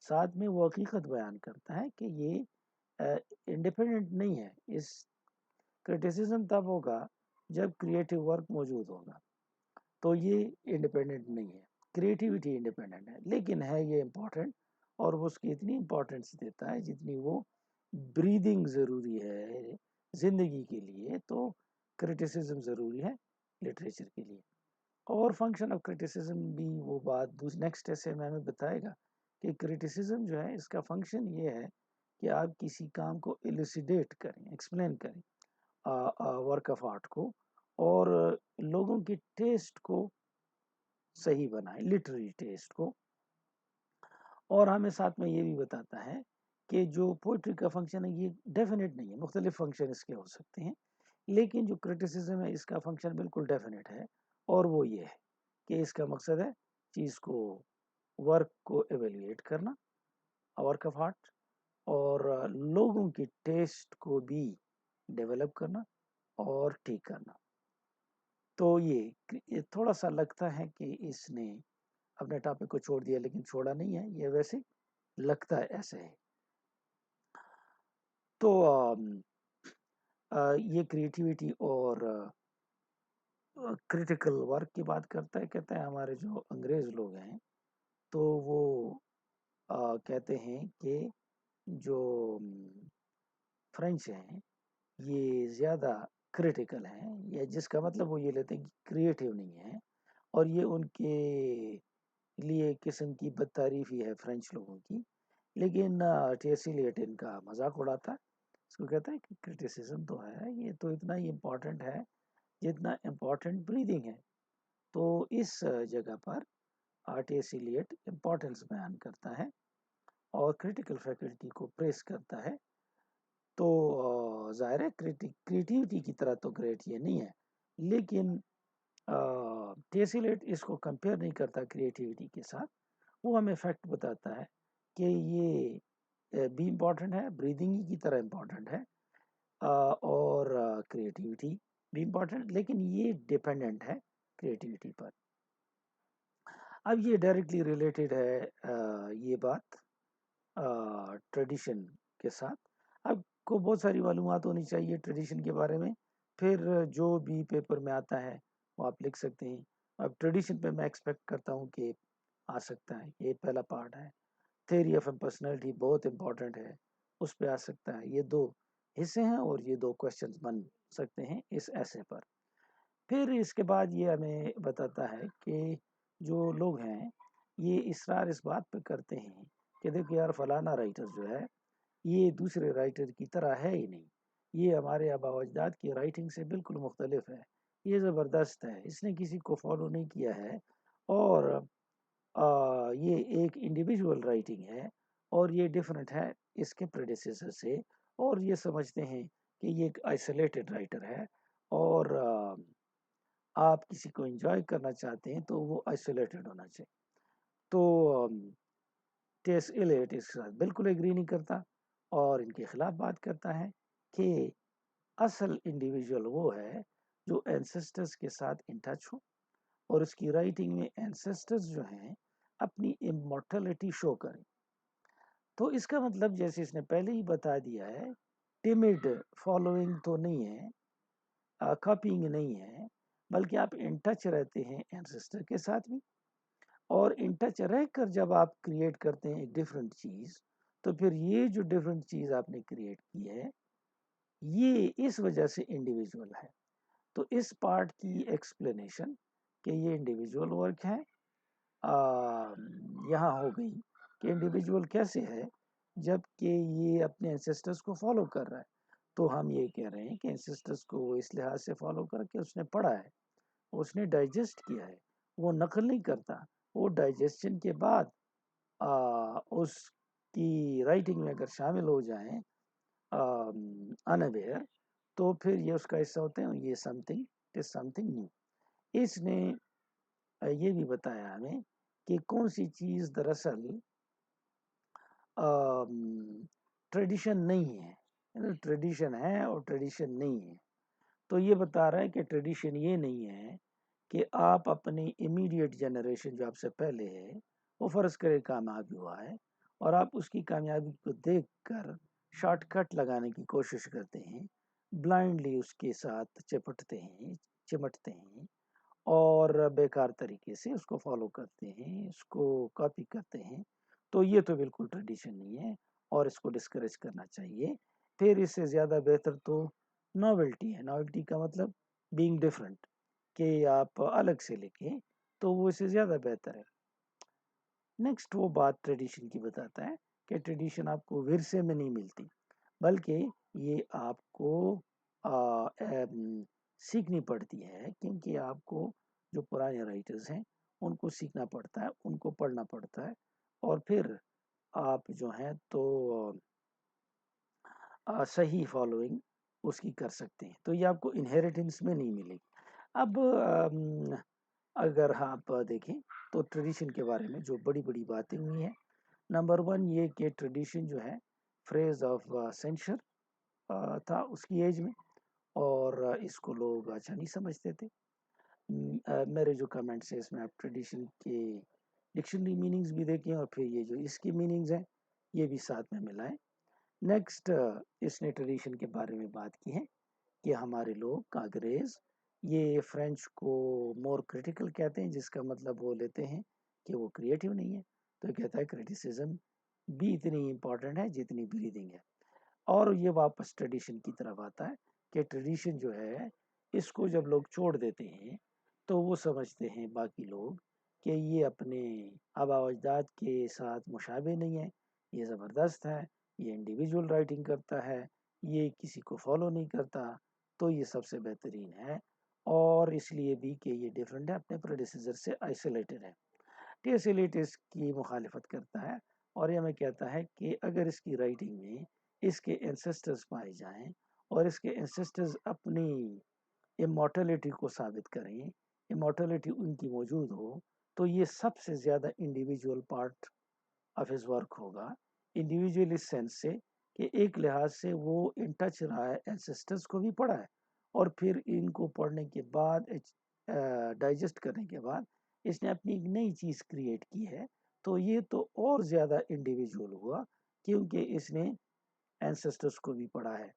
[SPEAKER 1] ساتھ میں وہ حقیقت بیان کرتا ہے کہ یہ انڈیپینڈنٹ نہیں ہے. اس کریٹیسزم تب ہوگا جب کریٹو ورک موجود ہوگا, تو یہ انڈیپینڈنٹ نہیں ہے. کریٹیوٹی انڈیپینڈنٹ ہے لیکن ہے یہ امپورٹنٹ, اور وہ اس کی اتنی امپورٹنس دیتا ہے جتنی وہ بریدنگ ضروری ہے زندگی کے لیے, تو کریٹیسزم ضروری ہے لٹریچر کے لیے. اور فنکشن آف کریٹیسزم بھی وہ بات نیکسٹ ایسے میں ہمیں بتائے گا کہ کریٹیسزم جو ہے اس کا فنکشن یہ ہے کہ آپ کسی کام کو ایلوسیڈیٹ کریں, ایکسپلین کریں ورک آف آرٹ کو, اور لوگوں کی ٹیسٹ کو صحیح بنائیں, لٹریری ٹیسٹ کو. اور ہمیں ساتھ میں یہ بھی بتاتا ہے کہ جو پوئٹری کا فنکشن ہے یہ ڈیفینیٹ نہیں ہے, مختلف فنکشن اس کے ہو سکتے ہیں, لیکن جو کرٹیسزم ہے اس کا فنکشن بالکل ڈیفینیٹ ہے, اور وہ یہ ہے کہ اس کا مقصد ہے چیز کو, ورک کو ایویلیویٹ کرنا, ورک آف آرٹ, اور لوگوں کی ٹیسٹ کو بھی ڈیولپ کرنا اور ٹھیک کرنا. تو یہ تھوڑا سا لگتا ہے کہ اس نے اپنے ٹاپک کو چھوڑ دیا, لیکن چھوڑا نہیں ہے, یہ ویسے لگتا ہے ایسے ہے. تو یہ کریٹیوٹی اور کریٹیکل ورک کی بات کرتا ہے. کہتا ہے ہمارے جو انگریز لوگ ہیں تو وہ کہتے ہیں کہ جو فرینچ ہیں یہ زیادہ کریٹیکل ہیں, یا جس کا مطلب وہ یہ لیتے ہیں کہ کریٹیو نہیں ہیں, اور یہ ان کے لیے قسم کی بد تعریفی ہے فرینچ لوگوں کی. لیکن ٹی ایس ایلیٹ ان کا مذاق اڑاتا ہے, اس کو کہتا ہے کہ کرٹیسزم تو ہے, یہ تو اتنا ہی امپورٹنٹ ہے جتنا امپورٹنٹ بریدنگ ہے. تو اس جگہ پر ٹی ایس ایلیٹ امپورٹنس بیان کرتا ہے اور کریٹیکل فیکلٹی کو پریس کرتا ہے. تو ظاہر ہے کریٹیوٹی کی طرح تو گریٹ یہ نہیں ہے, لیکن ٹی ایس ایلیٹ اس کو کمپیئر نہیں کرتا کریٹیوٹی کے ساتھ. وہ ہمیں فیکٹ بتاتا ہے کہ یہ بھی امپورٹنٹ ہے, بریدنگ کی طرح امپورٹنٹ ہے, اور کریٹیوٹی بھی امپورٹنٹ, لیکن یہ ڈیپینڈنٹ ہے کریٹیوٹی پر. اب یہ ڈائریکٹلی ریلیٹڈ ہے یہ بات ٹریڈیشن کے ساتھ. اب کو بہت ساری معلومات ہونی چاہیے ٹریڈیشن کے بارے میں, پھر جو بھی پیپر میں آتا ہے وہ آپ لکھ سکتے ہیں. اب ٹریڈیشن پہ میں ایکسپیکٹ کرتا ہوں کہ آ سکتا ہے, یہ پہلا پارٹ ہے. تھیوری آف پرسنالٹی بہت امپورٹنٹ ہے, اس پہ آ سکتا ہے. یہ دو حصے ہیں اور یہ دو کوشچنز بن سکتے ہیں اس ایسے پر. پھر اس کے بعد یہ ہمیں بتاتا ہے کہ جو لوگ ہیں یہ اصرار اس بات پہ کرتے ہیں کہ دیکھو یار فلانا رائٹر جو ہے یہ دوسرے رائٹر کی طرح ہے ہی نہیں, یہ ہمارے آبا و اجداد کی رائٹنگ سے بالکل مختلف ہے, یہ زبردست ہے, اس نے کسی کو فالو نہیں کیا ہے, اور یہ ایک انڈیویجول رائٹنگ ہے, اور یہ ڈیفرنٹ ہے اس کے پریڈیسیسر سے, اور یہ سمجھتے ہیں کہ یہ ایک آئسولیٹڈ رائٹر ہے, اور آپ کسی کو انجوائے کرنا چاہتے ہیں تو وہ آئسولیٹڈ ہونا چاہیے. تو ٹی ایس ایلیٹ اس کے ساتھ بالکل ایگری نہیں کرتا, اور ان کے خلاف بات کرتا ہے کہ اصل انڈیویجول وہ ہے جو اینسسٹرز کے ساتھ ان ٹچ ہو, اور اس کی رائٹنگ میں اینسسٹرز جو ہیں اپنی امورٹلٹی شو کریں. تو اس کا مطلب جیسے اس نے پہلے ہی بتا دیا ہے, ٹیمڈ فالوئنگ تو نہیں ہے, کاپینگ نہیں ہے, بلکہ آپ ان ٹچ رہتے ہیں اینسسٹر کے ساتھ بھی, اور ان ٹچ رہ کر جب آپ کریٹ کرتے ہیں ایک ڈفرینٹ چیز, تو پھر یہ جو ڈفرینٹ چیز آپ نے کریٹ کی ہے یہ اس وجہ سے انڈیویجول ہے. تو اس پارٹ کی ایکسپلینیشن کہ یہ انڈیویجول ورک ہے, یہاں ہو گئی کہ انڈیویجول کیسے ہے جب کہ یہ اپنے انسسٹرز کو فالو کر رہا ہے. تو ہم یہ کہہ رہے ہیں کہ انسسٹرز کو وہ اس لحاظ سے فالو کر کے اس نے پڑھا ہے، اس نے ڈائجسٹ کیا ہے، وہ نقل نہیں کرتا. وہ ڈائجسشن کے بعد اس کی رائٹنگ میں اگر شامل ہو جائیں انویئر، تو پھر یہ اس کا حصہ ہوتے ہیں، یہ سم تھنگ نیو. اس نے یہ بھی بتایا ہمیں کہ کون سی چیز دراصل ٹریڈیشن نہیں ہے، ٹریڈیشن ہے اور ٹریڈیشن نہیں ہے. تو یہ بتا رہا ہے کہ ٹریڈیشن یہ نہیں ہے کہ آپ اپنی امیڈیٹ جنریشن جو آپ سے پہلے ہے وہ فرض کرے کامیاب ہوا ہے اور آپ اس کی کامیابی کو دیکھ کر شارٹ کٹ لگانے کی کوشش کرتے ہیں، بلائنڈلی اس کے ساتھ چمٹتے ہیں اور بیکار طریقے سے اس کو فالو کرتے ہیں، اس کو کاپی کرتے ہیں. تو یہ تو بالکل ٹریڈیشن نہیں ہے اور اس کو ڈسکریج کرنا چاہیے. پھر اس سے زیادہ بہتر تو ناولٹی ہے. ناولٹی کا مطلب بینگ ڈفرنٹ، کہ آپ الگ سے لکھیں، تو وہ اس سے زیادہ بہتر ہے. نیکسٹ وہ بات ٹریڈیشن کی بتاتا ہے کہ ٹریڈیشن آپ کو ورثے میں نہیں ملتی، بلکہ یہ آپ کو سیکھنی پڑتی ہے، کیونکہ آپ کو جو پرانے رائٹرز ہیں ان کو سیکھنا پڑتا ہے، ان کو پڑھنا پڑتا ہے، اور پھر آپ جو ہیں تو صحیح فالوئنگ اس کی کر سکتے ہیں. تو یہ آپ کو انہیریٹنس میں نہیں ملے گی. اب اگر آپ دیکھیں تو ٹریڈیشن کے بارے میں جو بڑی بڑی باتیں ہوئی ہیں، نمبر ون یہ کہ ٹریڈیشن جو ہے فریز آف سینچر تھا اس کی ایج میں، اور اس کو لوگ اچھا نہیں سمجھتے تھے. میرے جو کمنٹس ہیں اس میں آپ ٹریڈیشن کے ڈکشنری میننگز بھی دیکھیں اور پھر یہ جو اس کی میننگز ہیں یہ بھی ساتھ میں ملائیں. نیکسٹ اس نے ٹریڈیشن کے بارے میں بات کی ہے کہ ہمارے لوگ کانگریز یہ فرینچ کو مور کریٹیکل کہتے ہیں، جس کا مطلب وہ لیتے ہیں کہ وہ کریٹیو نہیں ہے. تو یہ کہتا ہے کریٹیسزم بھی اتنی امپورٹنٹ ہے جتنی بریدنگ ہے. اور یہ واپس ٹریڈیشن کی طرف آتا ہے کہ ٹریڈیشن جو ہے اس کو جب لوگ چھوڑ دیتے ہیں تو وہ سمجھتے ہیں باقی لوگ کہ یہ اپنے آبا و اجداد کے ساتھ مشابہ نہیں ہے، یہ زبردست ہے، یہ انڈیویجول رائٹنگ کرتا ہے، یہ کسی کو فالو نہیں کرتا، تو یہ سب سے بہترین ہے. اور اس لیے بھی کہ یہ ڈیفرنٹ ہے، اپنے پروڈیسیسر سے آئسولیٹڈ ہے. ٹیسیلیٹ اس کی مخالفت کرتا ہے اور یہ ہمیں کہتا ہے کہ اگر اس کی رائٹنگ میں اس کے انسسٹرز پائے جائیں اور اس کے انسسٹرز اپنی امورٹلٹی کو ثابت کریں، امورٹلٹی ان کی موجود ہو، تو یہ سب سے زیادہ individual part of his work ہوگا. انڈیویجول اس سینس سے کہ ایک لحاظ سے وہ ان ٹچ رہا ہے، انسسٹرز کو بھی پڑھا ہے، اور پھر ان کو پڑھنے کے بعد ڈائجسٹ کرنے کے بعد اس نے اپنی ایک نئی چیز کریٹ کی ہے. تو یہ تو اور زیادہ انڈیویجول ہوا کیونکہ اس نے اینسسٹرز کو بھی پڑھا ہے.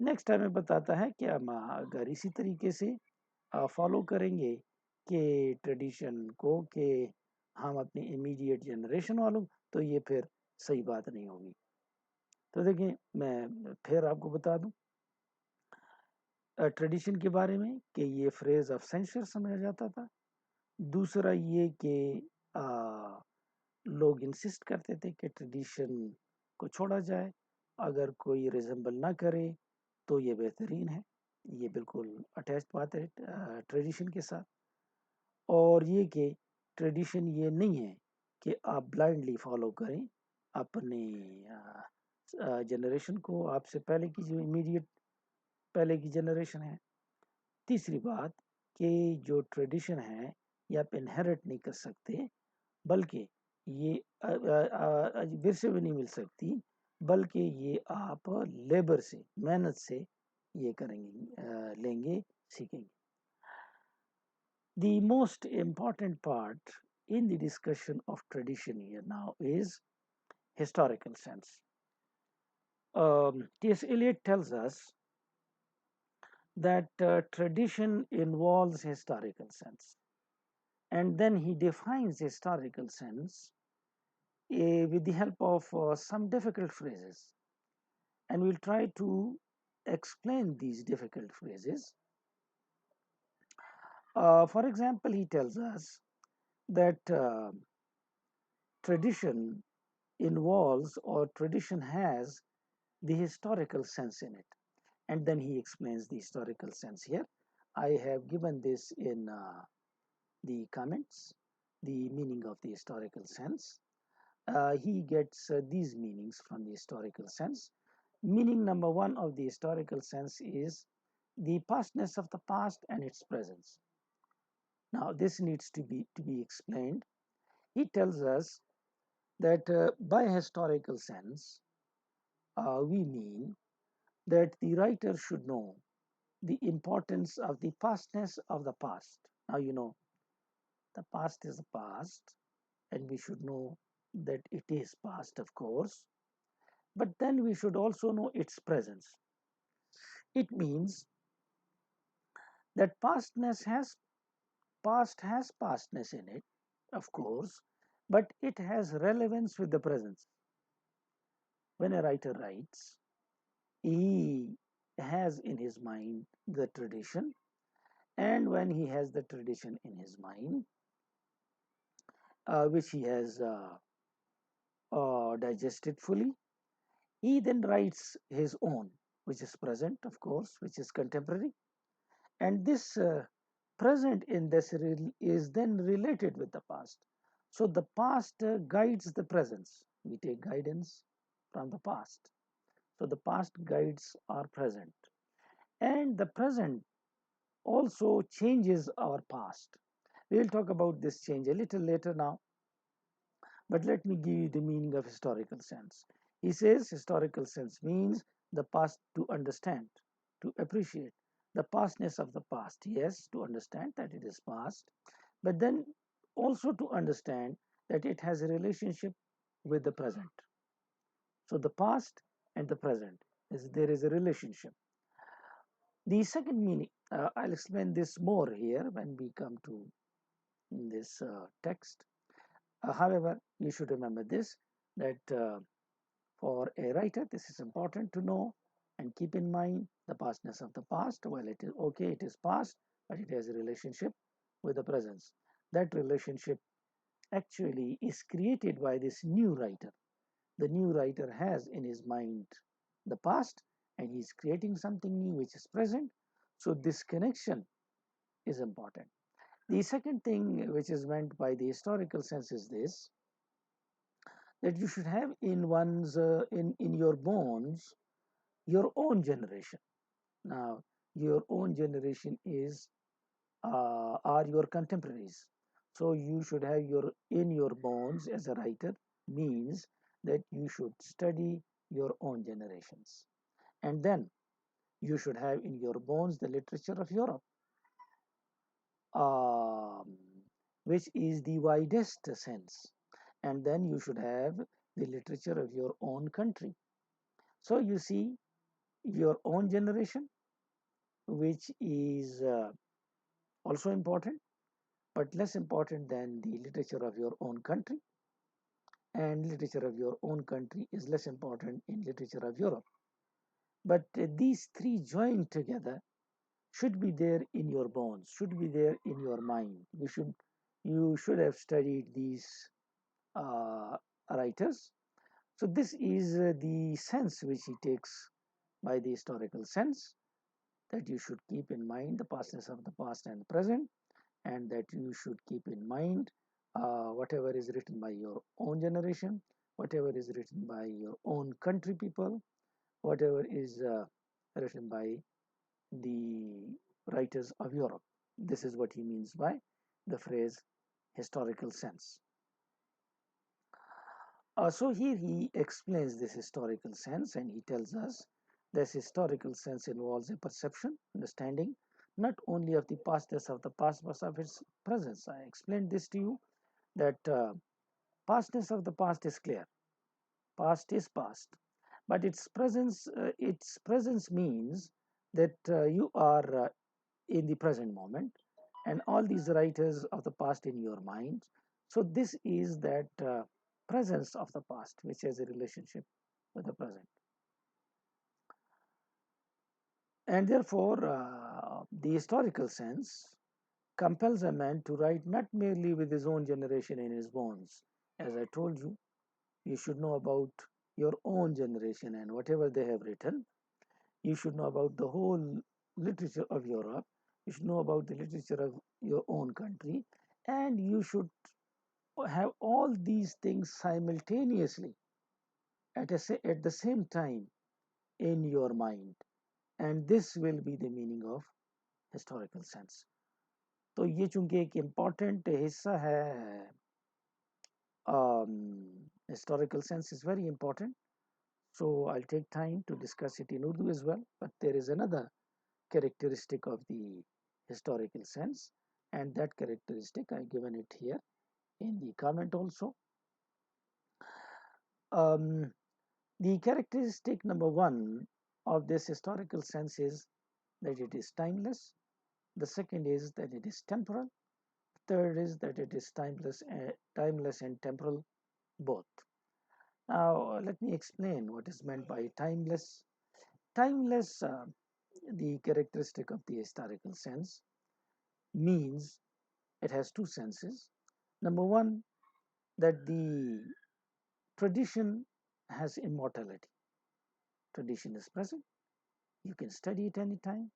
[SPEAKER 1] نیکسٹ ہمیں بتاتا ہے کہ ہم اگر اسی طریقے سے فالو کریں گے کہ ٹریڈیشن کو کہ ہم اپنی امیڈیٹ جنریشن والوں، تو یہ پھر صحیح بات نہیں ہوگی. تو دیکھیں میں پھر آپ کو بتا دوں ٹریڈیشن کے بارے میں کہ یہ فریز آف سینچر سمجھا جاتا تھا. دوسرا یہ کہ لوگ انسسٹ کرتے تھے کہ ٹریڈیشن کو چھوڑا جائے، اگر کوئی ریزمبل نہ کرے تو یہ بہترین ہے. یہ بالکل اٹیچ بات ہے ٹریڈیشن کے ساتھ. اور یہ کہ ٹریڈیشن یہ نہیں ہے کہ آپ بلائنڈلی فالو کریں اپنے جنریشن کو، آپ سے پہلے کی جو امیڈیٹ پہلے کی جنریشن ہے. تیسری بات کہ جو ٹریڈیشن ہے یہ آپ انہیریٹ نہیں کر سکتے، بلکہ یہ ورثے بھی نہیں مل سکتی، بلکہ یہ آپ لیبر سے، محنت سے یہ کریں گے، لیں گے، سیکھیں گے. The most important part in the discussion of tradition here now is historical sense. T.S. Eliot tells us that tradition involves historical sense, and then he defines historical sense with the help of some difficult phrases, and we'll try to explain these difficult phrases. For example, he tells us that tradition involves or tradition has the historical sense in it. And then he explains the historical sense here. I have given this in the comments, the meaning of the historical sense. He gets these meanings from the historical sense. Meaning number one of the historical sense is the pastness of the past and its presence. Now, this needs to be explained. He tells us that by historical sense, we mean that the writer should know the importance of the pastness of the past. Now, the past is the past, and we should know that it is past, of course, but then we should also know its presence. It means that past has pastness in it, of course, but it has relevance with the presence. When a writer writes, he has in his mind the tradition, and when he has the tradition in his mind, which he has digested fully, he then writes his own, which is present, of course, which is contemporary, and this present in this is then related with the past. So the past guides the presence. We take guidance from the past. So the past guides our present, and the present also changes our past. We will talk about this change a little later now, but let me give you the meaning of historical sense. He says historical sense means the past to understand, to appreciate the pastness of the past. Yes, to understand that it is past, but then also to understand that it has a relationship with the present. So the past and the present there is a relationship. The second meaning, I'll explain this more here when we come to this text. However, you should remember this that for a writer, this is important to know and keep in mind the pastness of the past. Well, it is okay, it is past, but it has a relationship with the presence. That relationship actually is created by this new writer. The new writer has in his mind the past and he's creating something new which is present. So, this connection is important. The second thing which is meant by the historical sense is this, that you should have in one's in your bones your own generation. Now, your own generation is are your contemporaries. So you should have your in your bones as a writer means that you should study your own generations, and then you should have in your bones the literature of Europe, um, which is the widest sense, and then you should have the literature of your own country. So you see your own generation, which is also important, but less important than the literature of your own country, and literature of your own country is less important in literature of Europe. But these three joined together should be there in your bones, should be there in your mind. You should have studied these uh, writers. So this is the sense which he takes by the historical sense, that you should keep in mind the pastness of the past and the present, and that you should keep in mind whatever is written by your own generation, whatever is written by your own country people, whatever is written by the writers of Europe. This is what he means by the phrase historical sense. So here he explains this historical sense and he tells us this historical sense involves a perception, understanding not only of the pastness of the past but of its presence. I explained this to you that pastness of the past is clear. Past is past, but its presence means that you are in the present moment, and all these writers of the past in your mind. So this is that presence of the past which has a relationship with the present, and therefore the historical sense compels a man to write not merely with his own generation in his bones. As I told you, you should know about your own generation and whatever they have written. You should know about the whole literature of Europe. You should know about the literature of your own country. And you should have all these things simultaneously at the same time in your mind. And this will be the meaning of historical sense. तो ये चूंकि एक important हिस्सा है, historical sense is very important. So I'll take time to discuss it in Urdu as well. But there is another characteristic of the historical sense, and that characteristic I've given it here in the comment also. The characteristic number one of this historical sense is that it is timeless. The second is that it is temporal. Third is that it is timeless and temporal both. Now, let me explain what is meant by timeless. Timeless, the characteristic of the historical sense, means it has two senses. Number one, that the tradition has immortality. Tradition is present. You can study it anytime.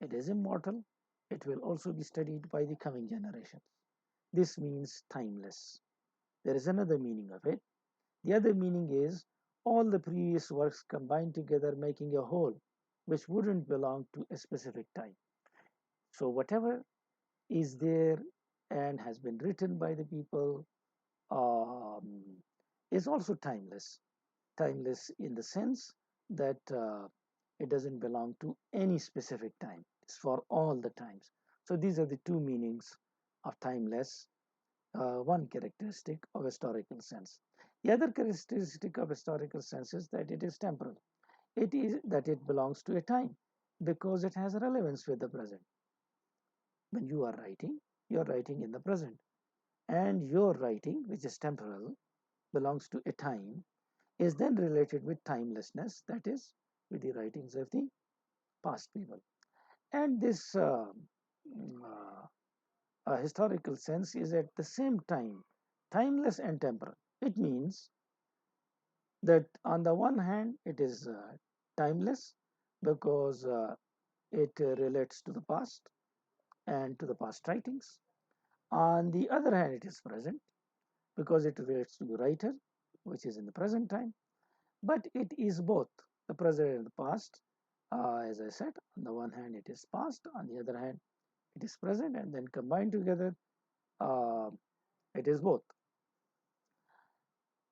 [SPEAKER 1] It is immortal. It will also be studied by the coming generations. This means timeless. There is another meaning of it. The other meaning is all the previous works combined together making a whole, which wouldn't belong to a specific time. So whatever is there and has been written by the people um, is also timeless. Timeless in the sense that it doesn't belong to any specific time. It's for all the times. So these are the two meanings of timeless, one characteristic of historical sense. The other characteristic of historical sense is that it is temporal. It is that it belongs to a time because it has relevance with the present. When you are writing in the present. And your writing, which is temporal, belongs to a time, is then related with timelessness, that is, with the writings of the past people. And this historical sense is at the same time timeless and temporal. It means that on the one hand, it is timeless because it relates to the past and to the past writings. On the other hand, it is present because it relates to the writer, which is in the present time. But it is both the present and the past. As I said, on the one hand, it is past, on the other hand, it is present, and then combined together, uh, it is both.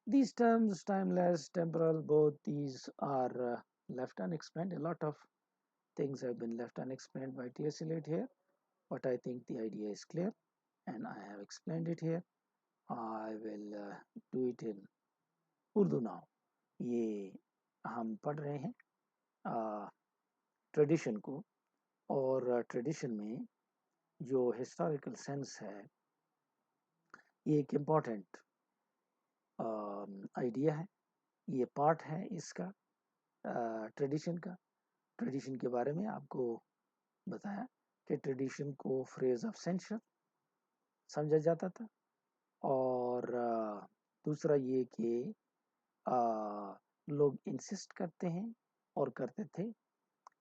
[SPEAKER 1] These terms, timeless, temporal, both these are left unexplained. A lot of things have been left unexplained by T.S. Eliot here, but I think the idea is clear, and I have explained it here. I will do it in Urdu now. ये हम पढ़ रहे हैं tradition को, और tradition में जो historical sense है ये एक इम्पॉर्टेंट आइडिया है, ये पार्ट है इसका ट्रेडिशन का. ट्रेडिशन के बारे में आपको बताया कि ट्रेडिशन को फ्रेज ऑफ सेंचर समझा जाता था, और दूसरा ये कि लोग इंसिस्ट करते हैं और करते थे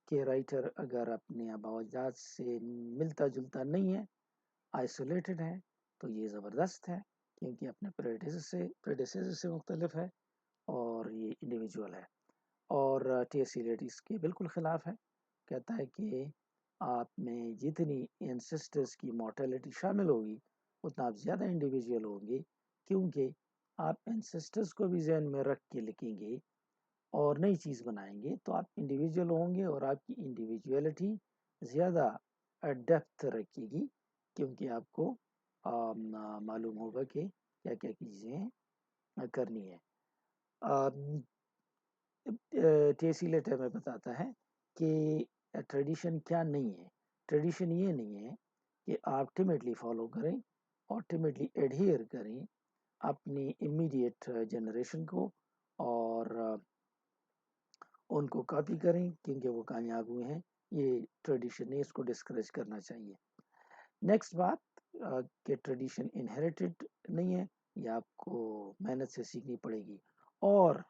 [SPEAKER 1] कि राइटर अगर अपने आवाज़ात से मिलता जुलता नहीं है, आइसोलेटेड है, तो ये ज़बरदस्त है क्योंकि अपने प्रेडेसेसर से मुख्तलिफ है और ये इंडिविजुअल है. और टी.एस. एलियट इसके बिल्कुल ख़िलाफ़ है. कहता है कि आप में जितनी एंसेस्टर्स की मॉर्टेलिटी शामिल होगी उतना आप ज़्यादा इंडिविजुअल होंगे, क्योंकि आप एंसेस्टर्स को भी जहन में रख के लिखेंगे और नई चीज़ बनाएंगे तो आप इंडिविजुअल होंगे और आपकी इंडिविजुअलिटी ज़्यादा डेप्थ रखेगी, क्योंकि आपको मालूम होगा कि क्या क्या चीज़ें करनी है. टी.एस. एलियट में बताता है कि ट्रेडिशन क्या नहीं है. ट्रेडिशन ये नहीं है कि आप टिमेटली फॉलो करें और टिमेटली एडहियर करें अपनी इमीडिएट जनरेशन को और उनको कॉपी करें क्योंकि वो कामयाब हुए हैं. ये ट्रेडिशन है, इसको डिस्करेज करना चाहिए. नेक्स्ट बात कि ट्रेडिशन इनहेरिटेड नहीं है, ये आपको मेहनत से सीखनी पड़ेगी। और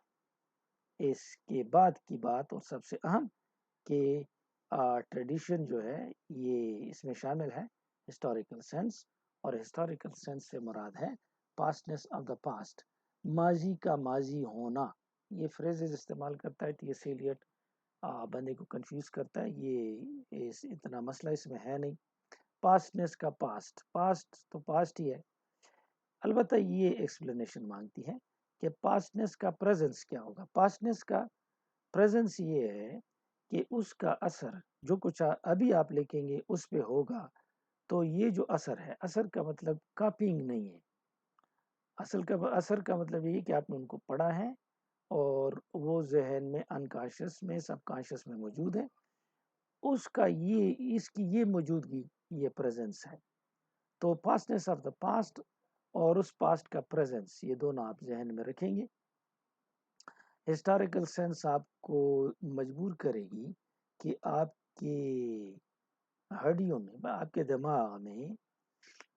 [SPEAKER 1] इसके बाद की बात और सबसे अहम कि ट्रेडिशन जो है ये इसमें शामिल है हिस्टोरिकल सेंस, और हिस्टोरिकल सेंस से मुराद है पास्टनेस ऑफ द पास्ट, माजी का माजी होना। ये फ्रेजेस इस्तेमाल करता है टी एस एलियट, बंदे को कंफ्यूज करता है, ये इतना मसला इसमें है नहीं। पास्टनेस का पास्ट, पास्ट तो पास्ट ही है, अलबत्ता ये एक्सप्लेनेशन मांगती है कि पास्टनेस का प्रेजेंस क्या होगा। पास्टनेस का प्रेजेंस ये है कि उसका असर जो कुछ अभी आप लिखेंगे उस पे होगा, तो ये जो असर है, असर का मतलब कॉपीइंग नहीं है, असर का मतलब ये है कि आपने उनको पढ़ा है और वो जहन में अनकॉन्शियस में सबकॉन्शियस में मौजूद है, उसका ये इसकी ये मौजूदगी, ये प्रेजेंस है। तो पास्टनेस ऑफ द पास्ट और उस पास्ट का प्रेजेंस, ये दोनों आप जहन में रखेंगे। हिस्टोरिकल सेंस आपको मजबूर करेगी कि आपके हड्डियों में, आपके दिमाग में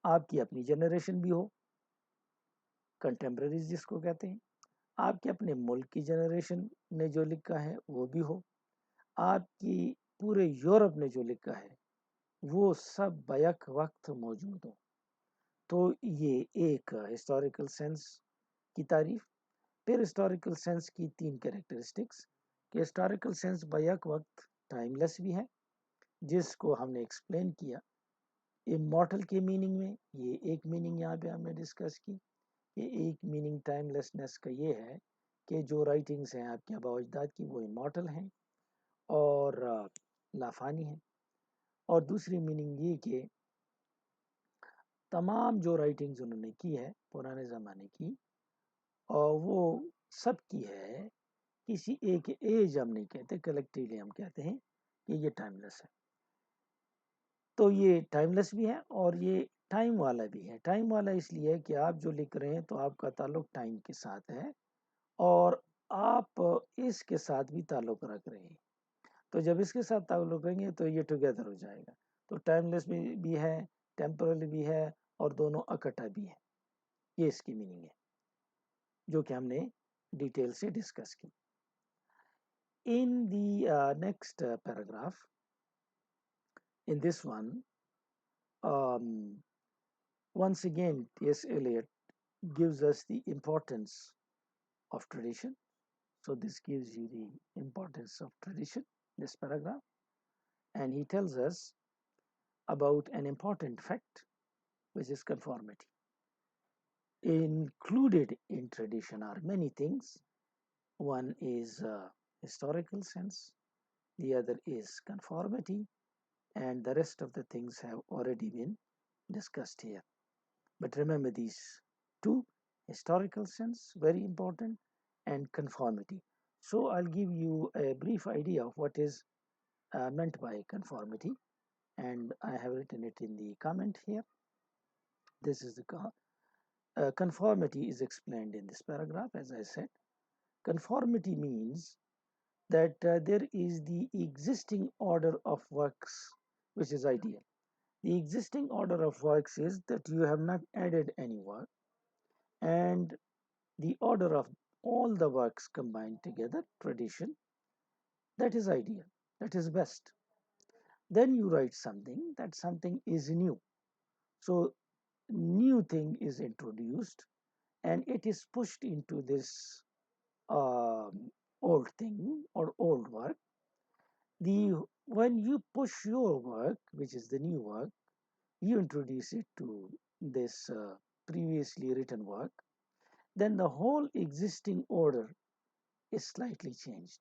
[SPEAKER 1] आपकी अपनी जनरेशन भी हो, कंटेम्प्रेरीज जिसको कहते हैं, आपके अपने मुल्क की जनरेशन ने जो लिखा है वो भी हो, आपकी पूरे यूरोप ने जो लिखा है वो सब बैक वक्त मौजूद हो। तो ये एक हिस्टोरिकल सेंस की तारीफ। फिर हिस्टोरिकल सेंस की तीन कैरेक्टरिस्टिक्स, कि हिस्टोरिकल सेंस बैक वक्त टाइमलेस भी है, जिसको हमने एक्सप्लेन किया। इमॉर्टल के मीनिंग में, ये एक मीनिंग यहाँ पे हमने डिस्कस की। ये एक मीनिंग टाइमलेसनेस का ये है कि जो राइटिंग्स हैं आपके आबा अजदाद की वो इमॉर्टल हैं और लाफानी हैं। और दूसरी मीनिंग ये कि तमाम जो राइटिंग्स उन्होंने की है पुराने ज़माने की, और वो सब की है, किसी एक एज हम नहीं कहते, कलेक्टिवली हम कहते हैं कि ये टाइमलेस है। तो ये टाइमलेस भी है और ये टाइम वाला भी है। टाइम वाला इसलिए है कि आप जो लिख रहे हैं तो आपका ताल्लुक टाइम के साथ है और आप इसके साथ भी ताल्लुक रख रहे हैं। तो जब इसके साथ ताल्लुक रखेंगे तो ये टुगेदर हो जाएगा। तो टाइमलेस भी है, टेम्पोरल भी है और दोनों इकट्ठा भी है। ये इसकी मीनिंग है जो कि हमने डिटेल से डिस्कस की। In the next paragraph, in this one, um, once again, T.S. Eliot gives us the importance of tradition. So this gives you the importance of tradition, this paragraph. And he tells us about an important fact, which is conformity. Included in tradition are many things. One is historical sense, the other is conformity, and the rest of the things have already been discussed here. But remember these two: historical sense, very important, and conformity. So I'll give you a brief idea of what is meant by conformity, and I have written it in the comment here. This is the conformity is explained in this paragraph. As I said, conformity means that there is the existing order of works, which is ideal. The existing order of works is that you have not added any work, and the order of all the works combined together, tradition, that is ideal, that is best. Then you write something, that something is new. So new thing is introduced and it is pushed into this old thing or old work. When you push your work, which is the new work, you introduce it to this previously written work, then the whole existing order is slightly changed.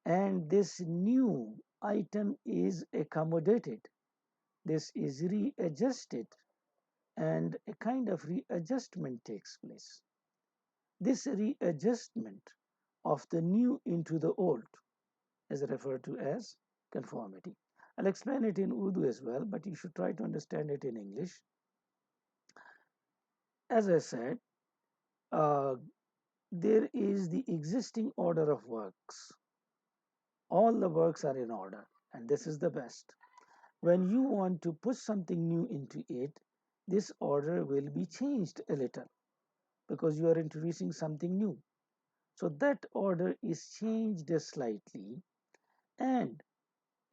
[SPEAKER 1] And this new item is accommodated, this is readjusted, and a kind of readjustment takes place. This readjustment of the new into the old is referred to as conformity. I'll explain it in Urdu as well, but you should try to understand it in English. As I said, uh, there is the existing order of works. All the works are in order, and this is the best. When you want to put something new into it, this order will be changed a little because you are introducing something new. So that order is changed slightly and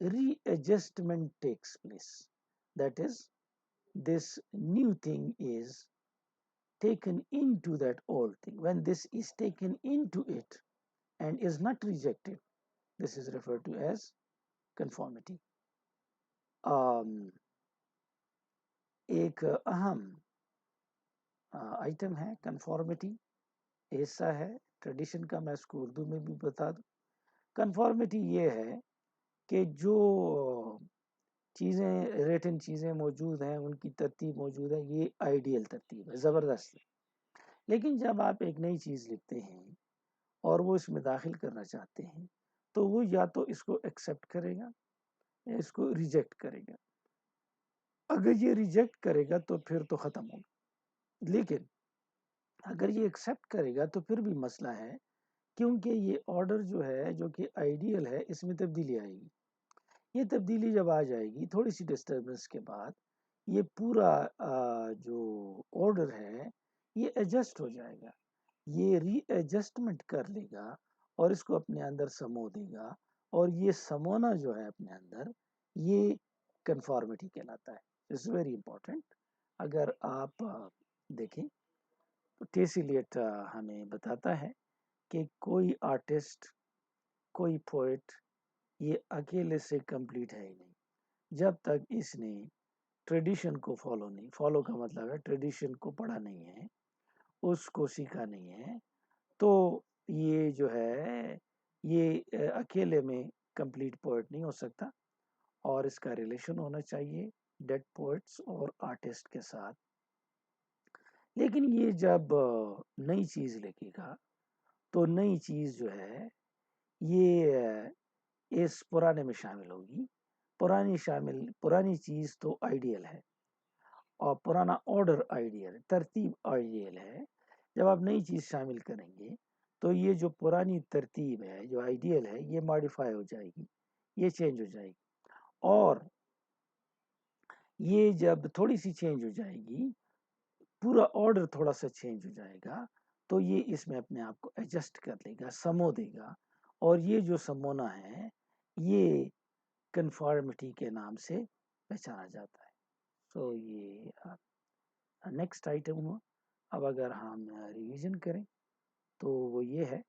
[SPEAKER 1] readjustment takes place. That is, this new thing is taken into that old thing. When this is taken into it and is not rejected, this is referred to as conformity. um, एक अहम item है conformity, हिस्सा है tradition का। मैं इसको उर्दू में भी बता दूं। कंफॉर्मिटी ये है कि जो चीज़ें रिटन चीज़ें मौजूद हैं उनकी तरतीब मौजूद है, ये आइडियल तरतीब है, ज़बरदस्त है। लेकिन जब आप एक नई चीज़ लिखते हैं और वो इसमें दाखिल करना चाहते हैं तो वो या तो इसको एक्सेप्ट करेगा या इसको रिजेक्ट करेगा। अगर ये रिजेक्ट करेगा तो फिर तो ख़त्म होगा, लेकिन अगर ये एक्सेप्ट करेगा तो फिर भी मसला है, क्योंकि ये ऑर्डर जो है जो कि आइडियल है इसमें तब्दीली आएगी। ये तब्दीली जब आ जाएगी थोड़ी सी डिस्टर्बेंस के बाद, ये पूरा जो ऑर्डर है ये एडजस्ट हो जाएगा, ये रीएडजस्टमेंट कर लेगा और इसको अपने अंदर समो देगा। और ये समोना जो है अपने अंदर, ये कंफॉर्मिटी कहलाता है। It's very important. अगर आप देखें तो टेसिलियट हमें बताता है कि कोई आर्टिस्ट, कोई पोएट ये अकेले से कंप्लीट है ही नहीं जब तक इसने ट्रेडिशन को फॉलो नहीं, फॉलो का मतलब है ट्रेडिशन को पढ़ा नहीं है, उसको सीखा नहीं है। तो ये जो है ये अकेले में कंप्लीट पोएट नहीं हो सकता और इसका रिलेशन होना चाहिए डेड पोएट्स और आर्टिस्ट के साथ। लेकिन ये जब नई चीज़ लिखेगा तो नई चीज़ जो है ये इस पुराने में शामिल होगी। पुरानी चीज़ तो आइडियल है और पुराना ऑर्डर आइडियल, तरतीब आइडियल है। जब आप नई चीज़ शामिल करेंगे तो ये जो पुरानी तरतीब है जो आइडियल है ये मॉडिफाई हो जाएगी, ये चेंज हो जाएगी। और ये जब थोड़ी सी चेंज हो जाएगी, पूरा ऑर्डर थोड़ा सा चेंज हो जाएगा, तो ये इसमें अपने आप को एडजस्ट कर लेगा, समो देगा। और ये जो समोना है ये कंफॉर्मिटी के नाम से पहचाना जाता है। सो ये नेक्स्ट आइटम हुआ। अब अगर हम रिवीजन करें तो वो ये है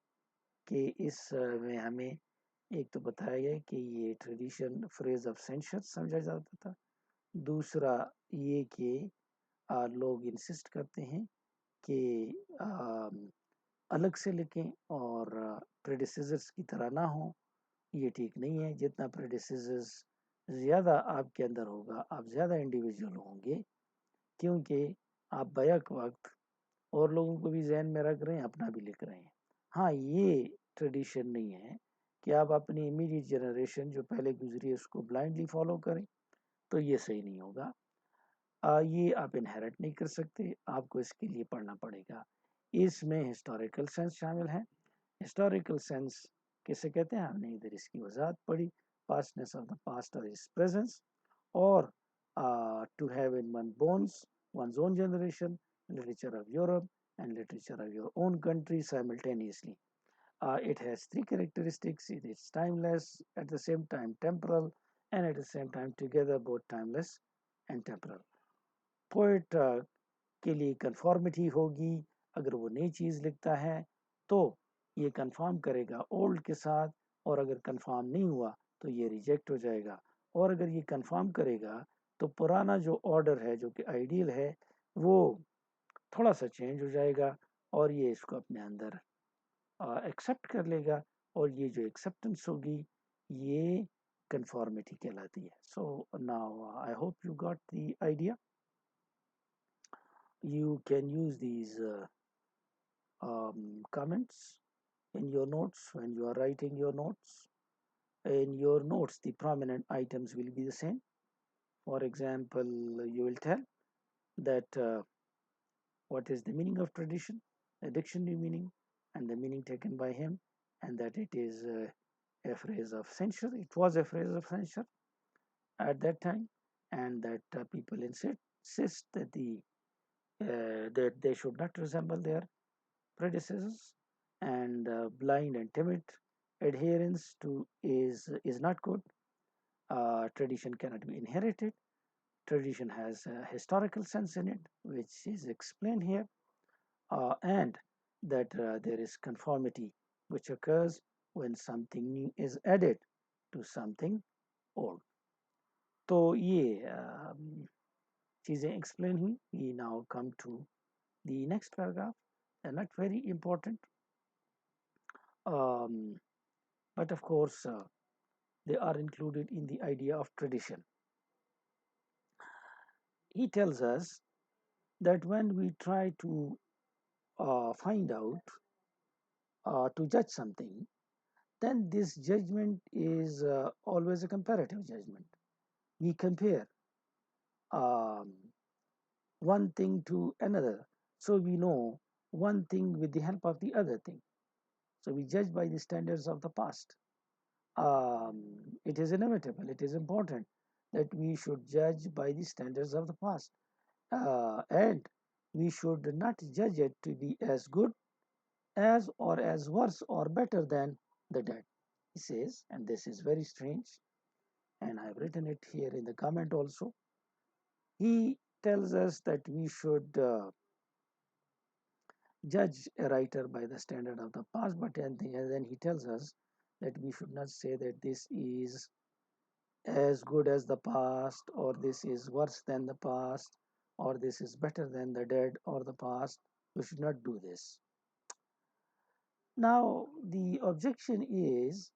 [SPEAKER 1] कि इस में हमें एक तो बताया गया कि ये ट्रेडिशन फ्रेज ऑफ सेंचर समझा जाता था। दूसरा ये कि लोग इंसिस्ट करते हैं कि अलग से लिखें और प्रेडिसेसर्स की तरह ना हो। ये ठीक नहीं है। जितना प्रेडिसेसर्स ज़्यादा आपके अंदर होगा आप ज़्यादा इंडिविजुअल होंगे, क्योंकि आप बैक वक्त और लोगों को भी जहन में रख रहे हैं, अपना भी लिख रहे हैं। हाँ, ये ट्रेडिशन नहीं है कि आप अपनी इमीडिएट जनरेशन जो पहले गुजरी है उसको ब्लाइंडली फॉलो करें, तो ये सही नहीं होगा। ये आप इनहेरिट नहीं कर सकते, आपको इसके लिए पढ़ना पड़ेगा। इसमें हिस्टोरिकल सेंस शामिल है। हिस्टोरिकल सेंस किसे कहते हैं हमने इधर इसकी वजाहत पढ़ी, पास्टनेस ऑफ द पास्ट और इस प्रेजेंस, और to have in one's own generation, literature of Europe and literature of your own country simultaneously. It has three characteristics. It is timeless, at the same time temporal, and at the same time together both timeless and temporal. Poet के लिए conformity होगी। अगर वो नई चीज़ लिखता है तो ये कंफर्म करेगा ओल्ड के साथ, और अगर कंफर्म नहीं हुआ तो ये रिजेक्ट हो जाएगा। और अगर ये कंफर्म करेगा तो पुराना जो ऑर्डर है जो कि आइडियल है वो थोड़ा सा चेंज हो जाएगा और ये इसको अपने अंदर एक्सेप्ट कर लेगा। और ये जो एक्सेप्टेंस होगी ये कंफॉर्मिटी कहलाती है। So now I hope you got the idea. You can use these comments in your notes when you are writing your notes. In your notes, the prominent items will be the same. For example, you will tell that what is the meaning of tradition, the dictionary meaning, and the meaning taken by him, and that it is a phrase of censure. It was a phrase of censure. at that time, and that people insist that that they should not resemble their predecessors, and blind and timid adherence to is not good. Tradition cannot be inherited. Tradition has a historical sense in it, which is explained here, and that there is conformity which occurs when something new is added to something old. तो ये चीज़ें explain हुई. We now come to the next paragraph. They're not very important, um, but of course they are included in the idea of tradition. He tells us that when we try to find out, to judge something, then this judgment is always a comparative judgment. We compare um, one thing to another, so we know one thing with the help of the other thing. So we judge by the standards of the past. Um, it is inevitable, it is important that we should judge by the standards of the past. And we should not judge it to be as good as or as worse or better than the dead. He says, and this is very strange, and I've written it here in the comment also. He tells us that we should judge a writer by the standard of the past, but then he tells us that we should not say that this is as good as the past, or this is worse than the past, or this is better than the dead or the past. We should not do this. Now, the objection is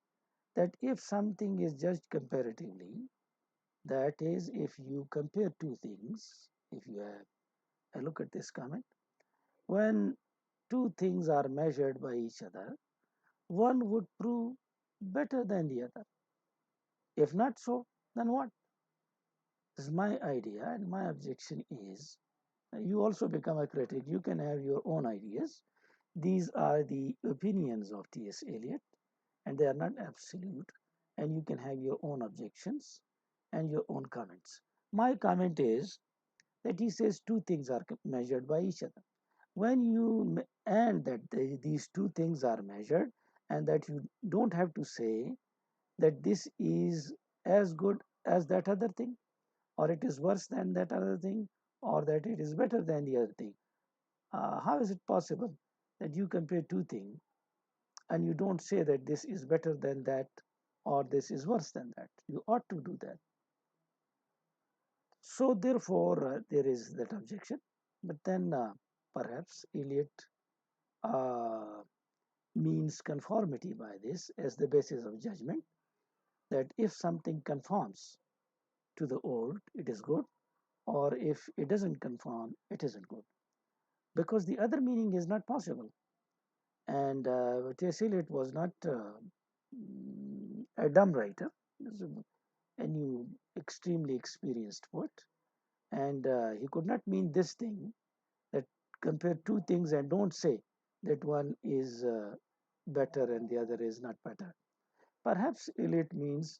[SPEAKER 1] that if something is judged comparatively, that is, if you compare two things, if you have a look at this comment, when two things are measured by each other, one would prove better than the other. If not so, then what? This is my idea, and my objection is you also become a critic. You can have your own ideas. These are the opinions of T.S. Eliot, and they are not absolute, and you can have your own objections and your own comments. My comment is that he says two things are measured by each other. When you and that these two things are measured, and that you don't have to say that this is as good as that other thing, or it is worse than that other thing, or that it is better than the other thing. How is it possible that you compare two things and you don't say that this is better than that or this is worse than that? You ought to do that. So therefore, there is that objection. But then perhaps Eliot uh, means conformity by this as the basis of judgment, that if something conforms to the old, it is good, or if it doesn't conform, it isn't good. Because the other meaning is not possible. And T.S. Eliot was not a dumb writer. He was a new, extremely experienced poet. And he could not mean this thing, that compare two things and don't say that one is better and the other is not better. Perhaps Eliot means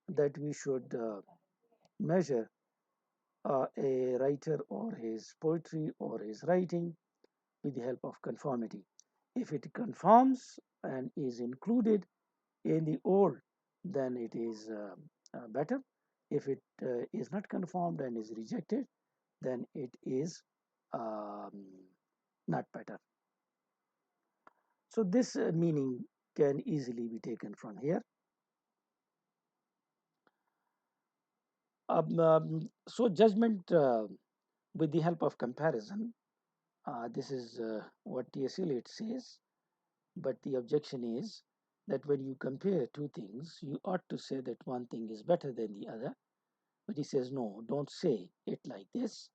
[SPEAKER 1] that we should measure a writer or his poetry or his writing with the help of conformity. If it conforms and is included in the old, then it is better. If it is not conformed and is rejected, then it is um, not better. So this meaning can easily be taken from here. So judgment with the help of comparison, this is what T.S. Eliot says. But the objection is that when you compare two things, you ought to say that one thing is better than the other. But he says, no, don't say it like this.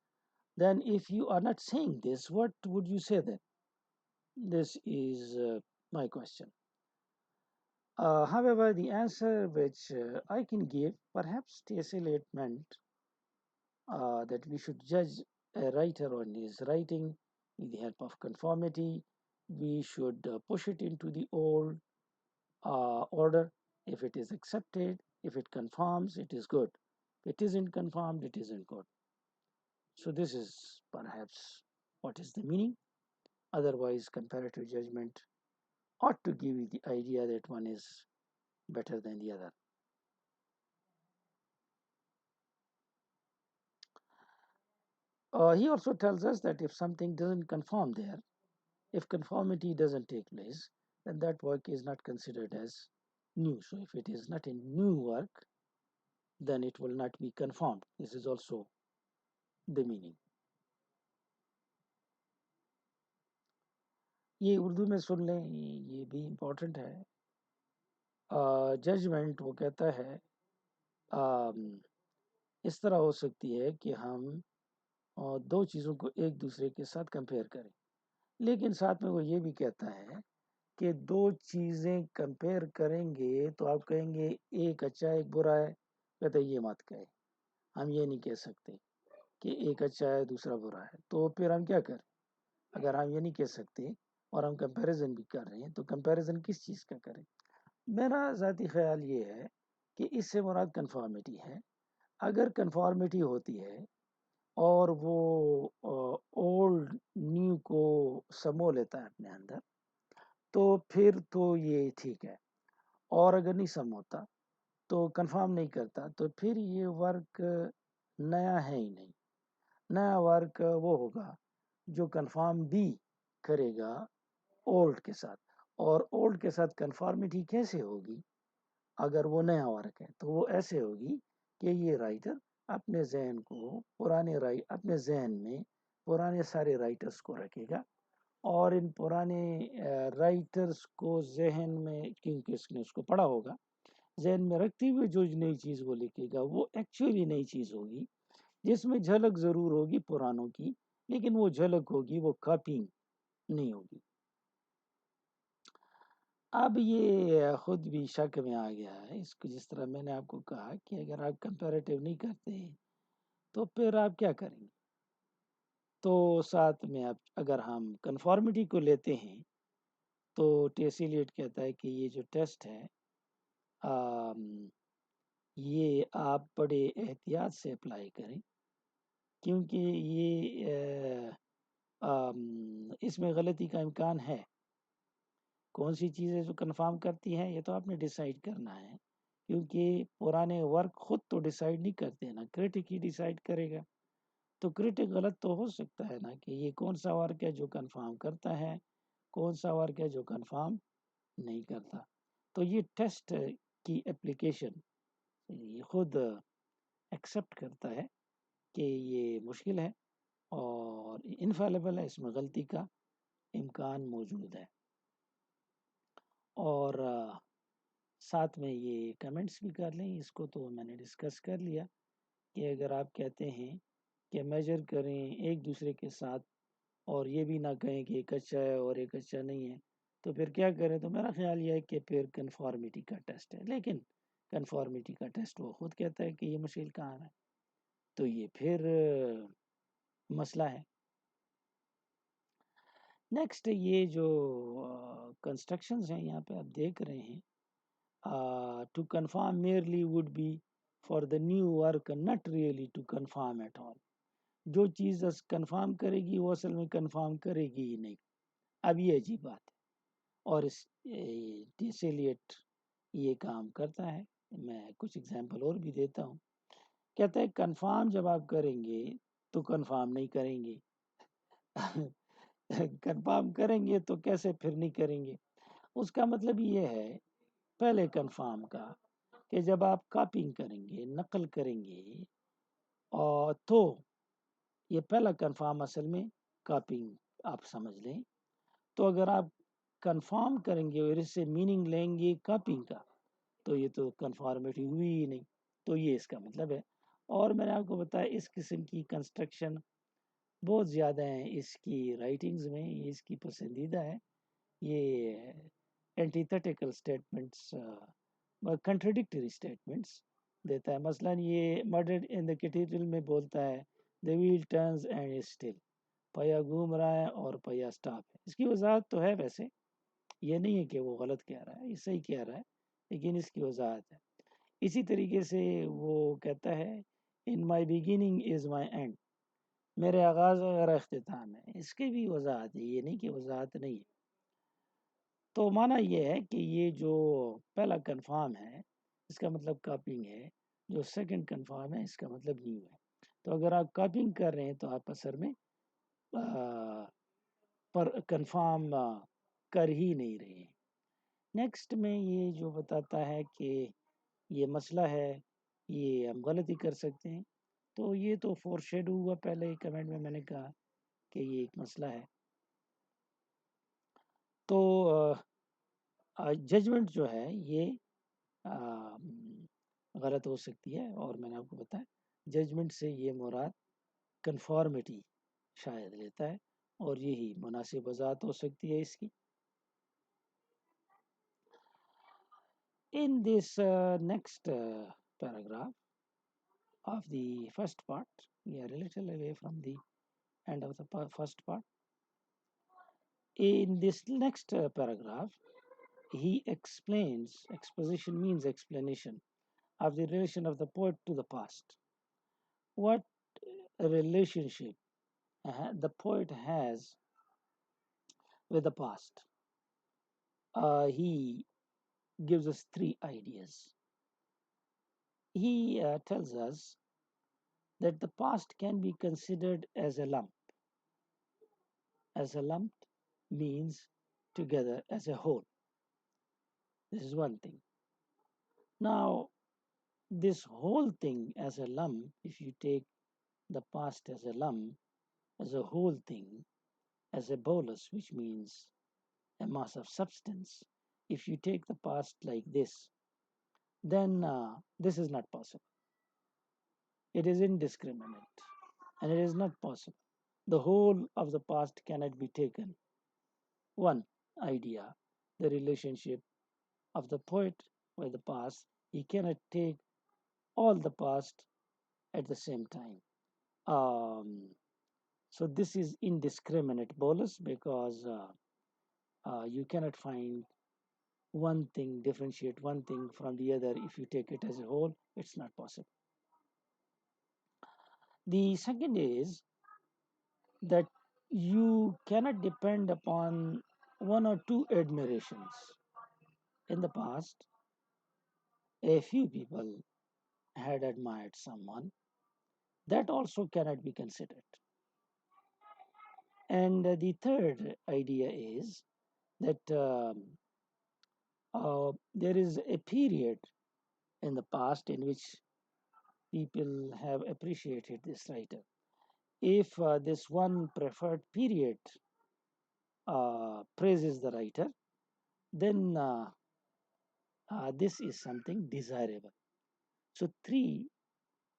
[SPEAKER 1] Then, if you are not saying this, what would you say then? This is my question. However, the answer which I can give, perhaps T.S. Eliot meant that we should judge a writer on his writing with the help of conformity. We should push it into the old order. If it is accepted, if it conforms, it is good. It isn't confirmed, it isn't good. So this is perhaps what is the meaning. Otherwise, comparative judgment ought to give you the idea that one is better than the other. He also tells us that if something doesn't conform there, if conformity doesn't take place, then that work is not considered as new. So if it is not a new work, then it will not be conformed. This is also the meaning. ये उर्दू में सुन लें, ये भी important है. Judgement वो कहता है इस तरह हो सकती है कि हम दो चीज़ों को एक दूसरे के साथ कंपेयर करें, लेकिन साथ में वो ये भी कहता है कि दो चीज़ें कंपेयर करेंगे तो आप कहेंगे एक अच्छा एक बुरा है. कहते हैं ये मत कहे, हम ये नहीं कह सकते कि एक अच्छा है दूसरा बुरा है. तो फिर हम क्या करें? अगर हम ये नहीं कह सकते और हम कंपैरिजन भी कर रहे हैं तो कंपैरिजन किस चीज़ का करें? मेरा ज़ाती ख्याल ये है कि इससे मुराद कन्फॉर्मिटी है. अगर कन्फॉर्मिटी होती है और वो ओल्ड न्यू को समो लेता है अपने अंदर, तो फिर तो ये ठीक है. और अगर नहीं समोता, तो कन्फर्म नहीं करता, तो फिर ये वर्क नया है ही नहीं. नया वर्क वो होगा जो कन्फर्म भी करेगा ओल्ड के साथ. और ओल्ड के साथ कन्फॉर्मिटी कैसे होगी? अगर वो नया वर्क है तो वो ऐसे होगी कि ये राइटर अपने जहन को अपने जहन में पुराने सारे राइटर्स को रखेगा और इन पुराने राइटर्स को जहन में, क्योंकि उसने उसको पढ़ा होगा, जहन में रखते हुए जो नई चीज़ वो लिखेगा वो एक्चुअली नई चीज़ होगी, जिसमें झलक ज़रूर होगी पुरानों की, लेकिन वो झलक होगी, वो कॉपिंग नहीं होगी. अब ये खुद भी शक में आ गया है इसको, जिस तरह मैंने आपको कहा कि अगर आप कंपैरेटिव नहीं करते तो फिर आप क्या करेंगे? तो साथ में आप अगर हम कंफॉर्मिटी को लेते हैं तो टेसिलिएट कहता है कि ये जो टेस्ट है ये आप बड़े एहतियात से अप्लाई करें, क्योंकि ये इसमें गलती का इम्कान है. कौन सी चीज़ें जो कन्फर्म करती हैं ये तो आपने डिसाइड करना है, क्योंकि पुराने वर्क खुद तो डिसाइड नहीं करते ना, क्रिटिक ही डिसाइड करेगा. तो क्रिटिक गलत तो हो सकता है ना कि ये कौन सा वर्क है जो कन्फर्म करता है, कौन सा वर्क है जो कन्फर्म नहीं करता. तो ये टेस्ट की एप्लीकेशन ये खुद एक्सेप्ट करता है कि ये मुश्किल है और इनफेलेबल है, इसमें गलती का इम्कान मौजूद है. और साथ में ये कमेंट्स भी कर लें, इसको तो मैंने डिस्कस कर लिया कि अगर आप कहते हैं कि मेजर करें एक दूसरे के साथ और ये भी ना कहें कि एक अच्छा है और एक अच्छा नहीं है, तो फिर क्या करें? तो मेरा ख्याल ये है कि फिर कन्फॉर्मिटी का टेस्ट है, लेकिन कन्फॉर्मिटी का टेस्ट वो खुद कहता है कि ये मुश्किल कहाँ है, तो ये फिर मसला है. नेक्स्ट ये जो कंस्ट्रक्शंस हैं यहाँ पे आप देख रहे हैं, to confirm merely would be for the new work not really to confirm at all. जो चीज़ कंफर्म करेगी वो असल में कंफर्म करेगी ही नहीं. अब ये अजीब बात है और इसीलिए ये काम करता है. मैं कुछ एग्जांपल और भी देता हूँ. कहता है कंफर्म जब आप करेंगे तो कंफर्म नहीं करेंगे. कंफर्म करेंगे तो कैसे फिर नहीं करेंगे? उसका मतलब ये है पहले कंफर्म का कि जब आप कॉपिंग करेंगे, नकल करेंगे, और तो ये पहला कंफर्म असल में कॉपिंग आप समझ लें. तो अगर आप कंफर्म करेंगे और इससे मीनिंग लेंगे कॉपिंग का, तो ये तो कंफॉर्मिटी हुई ही नहीं. तो ये इसका मतलब है. और मैंने आपको बताया इस किस्म की कंस्ट्रक्शन बहुत ज़्यादा हैं इसकी राइटिंग्स में, ये इसकी पसंदीदा है. ये एंटीथेटिकल स्टेटमेंट्स, कंट्रडिक्टरी स्टेटमेंट्स देता है. मसलन ये मर्डर इन द कैथेड्रल में बोलता है the wheel turns and still, पहिया घूम रहा है और पहिया स्टॉप है. इसकी वजाहत तो है, वैसे ये नहीं है कि वो गलत कह रहा है, ये सही कह रहा है, लेकिन इसकी वजाहत है. इसी तरीके से वो कहता है इन माई बिगिनिंग इज़ माई एंड, मेरे आगाज़ और मेरा अख्तिताम है। इसकी भी वजाहत है, ये नहीं कि वजाहत नहीं है। तो माना ये है कि ये जो पहला कन्फर्म है इसका मतलब कॉपिंग है, जो सेकंड कन्फर्म है इसका मतलब न्यू है। तो अगर आप कॉपिंग कर रहे हैं तो आप असल में पर कन्फर्म कर ही नहीं रहे हैं। नेक्स्ट में ये जो बताता है कि ये मसला है, ये हम गलती कर सकते हैं। तो ये तो फोरशेडो हुआ पहले कमेंट में, मैंने कहा कि ये एक मसला है। तो जजमेंट जो है ये गलत हो सकती है, और मैंने आपको बताया जजमेंट से ये मुराद कंफॉर्मिटी शायद लेता है, और यही मुनासिब वजाहत हो सकती है इसकी। In this next paragraph of the first part, we are a little away from the end of the first part. In this next paragraph, he explains, exposition means explanation, of the relation of the poet to the past. What relationship the poet has with the past. He gives us three ideas. He tells us that the past can be considered as a lump. As a lump means together as a whole. This is one thing. Now, this whole thing as a lump, if you take the past as a lump, as a whole thing, as a bolus, which means a mass of substance, if you take the past like this, then this is not possible. It is indiscriminate and it is not possible. The whole of the past cannot be taken. One idea, the relationship of the poet with the past, he cannot take all the past at the same time. So this is indiscriminate bolus, because you cannot find one thing, differentiate one thing from the other. If you take it as a whole, it's not possible. The second is that you cannot depend upon one or two admirations. In the past, a few people had admired someone. That also cannot be considered. And the third idea is that there is a period in the past in which people have appreciated this writer. If this one preferred period praises the writer, then this is something desirable. So three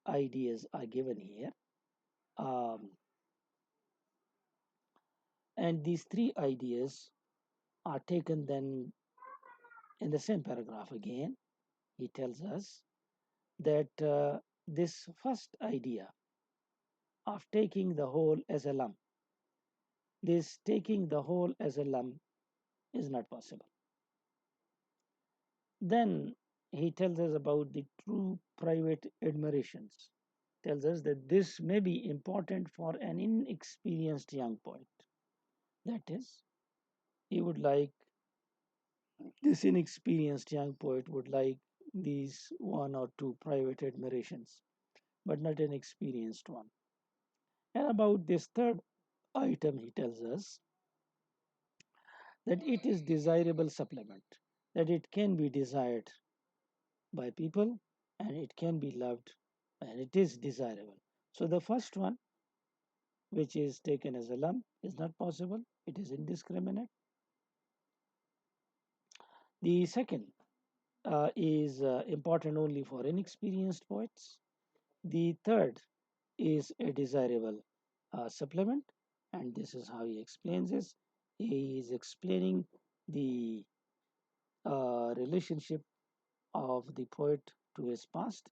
[SPEAKER 1] ideas are given here. And these three ideas are taken then in the same paragraph again. He tells us that this first idea of taking the whole as a lump, this taking the whole as a lump is not possible. Then he tells us about the true private admirations, tells us that this may be important for an inexperienced young poet. That is, he would like, this inexperienced young poet would like these one or two private admirations, but not an experienced one. And about this third item, he tells us that it is desirable supplement, that it can be desired by people and it can be loved and it is desirable. So the first one, which is taken as a lump, is not possible. It is indiscriminate. The second is important only for inexperienced poets. The third is a desirable supplement, and this is how he explains this. He is explaining the relationship of the poet to his past.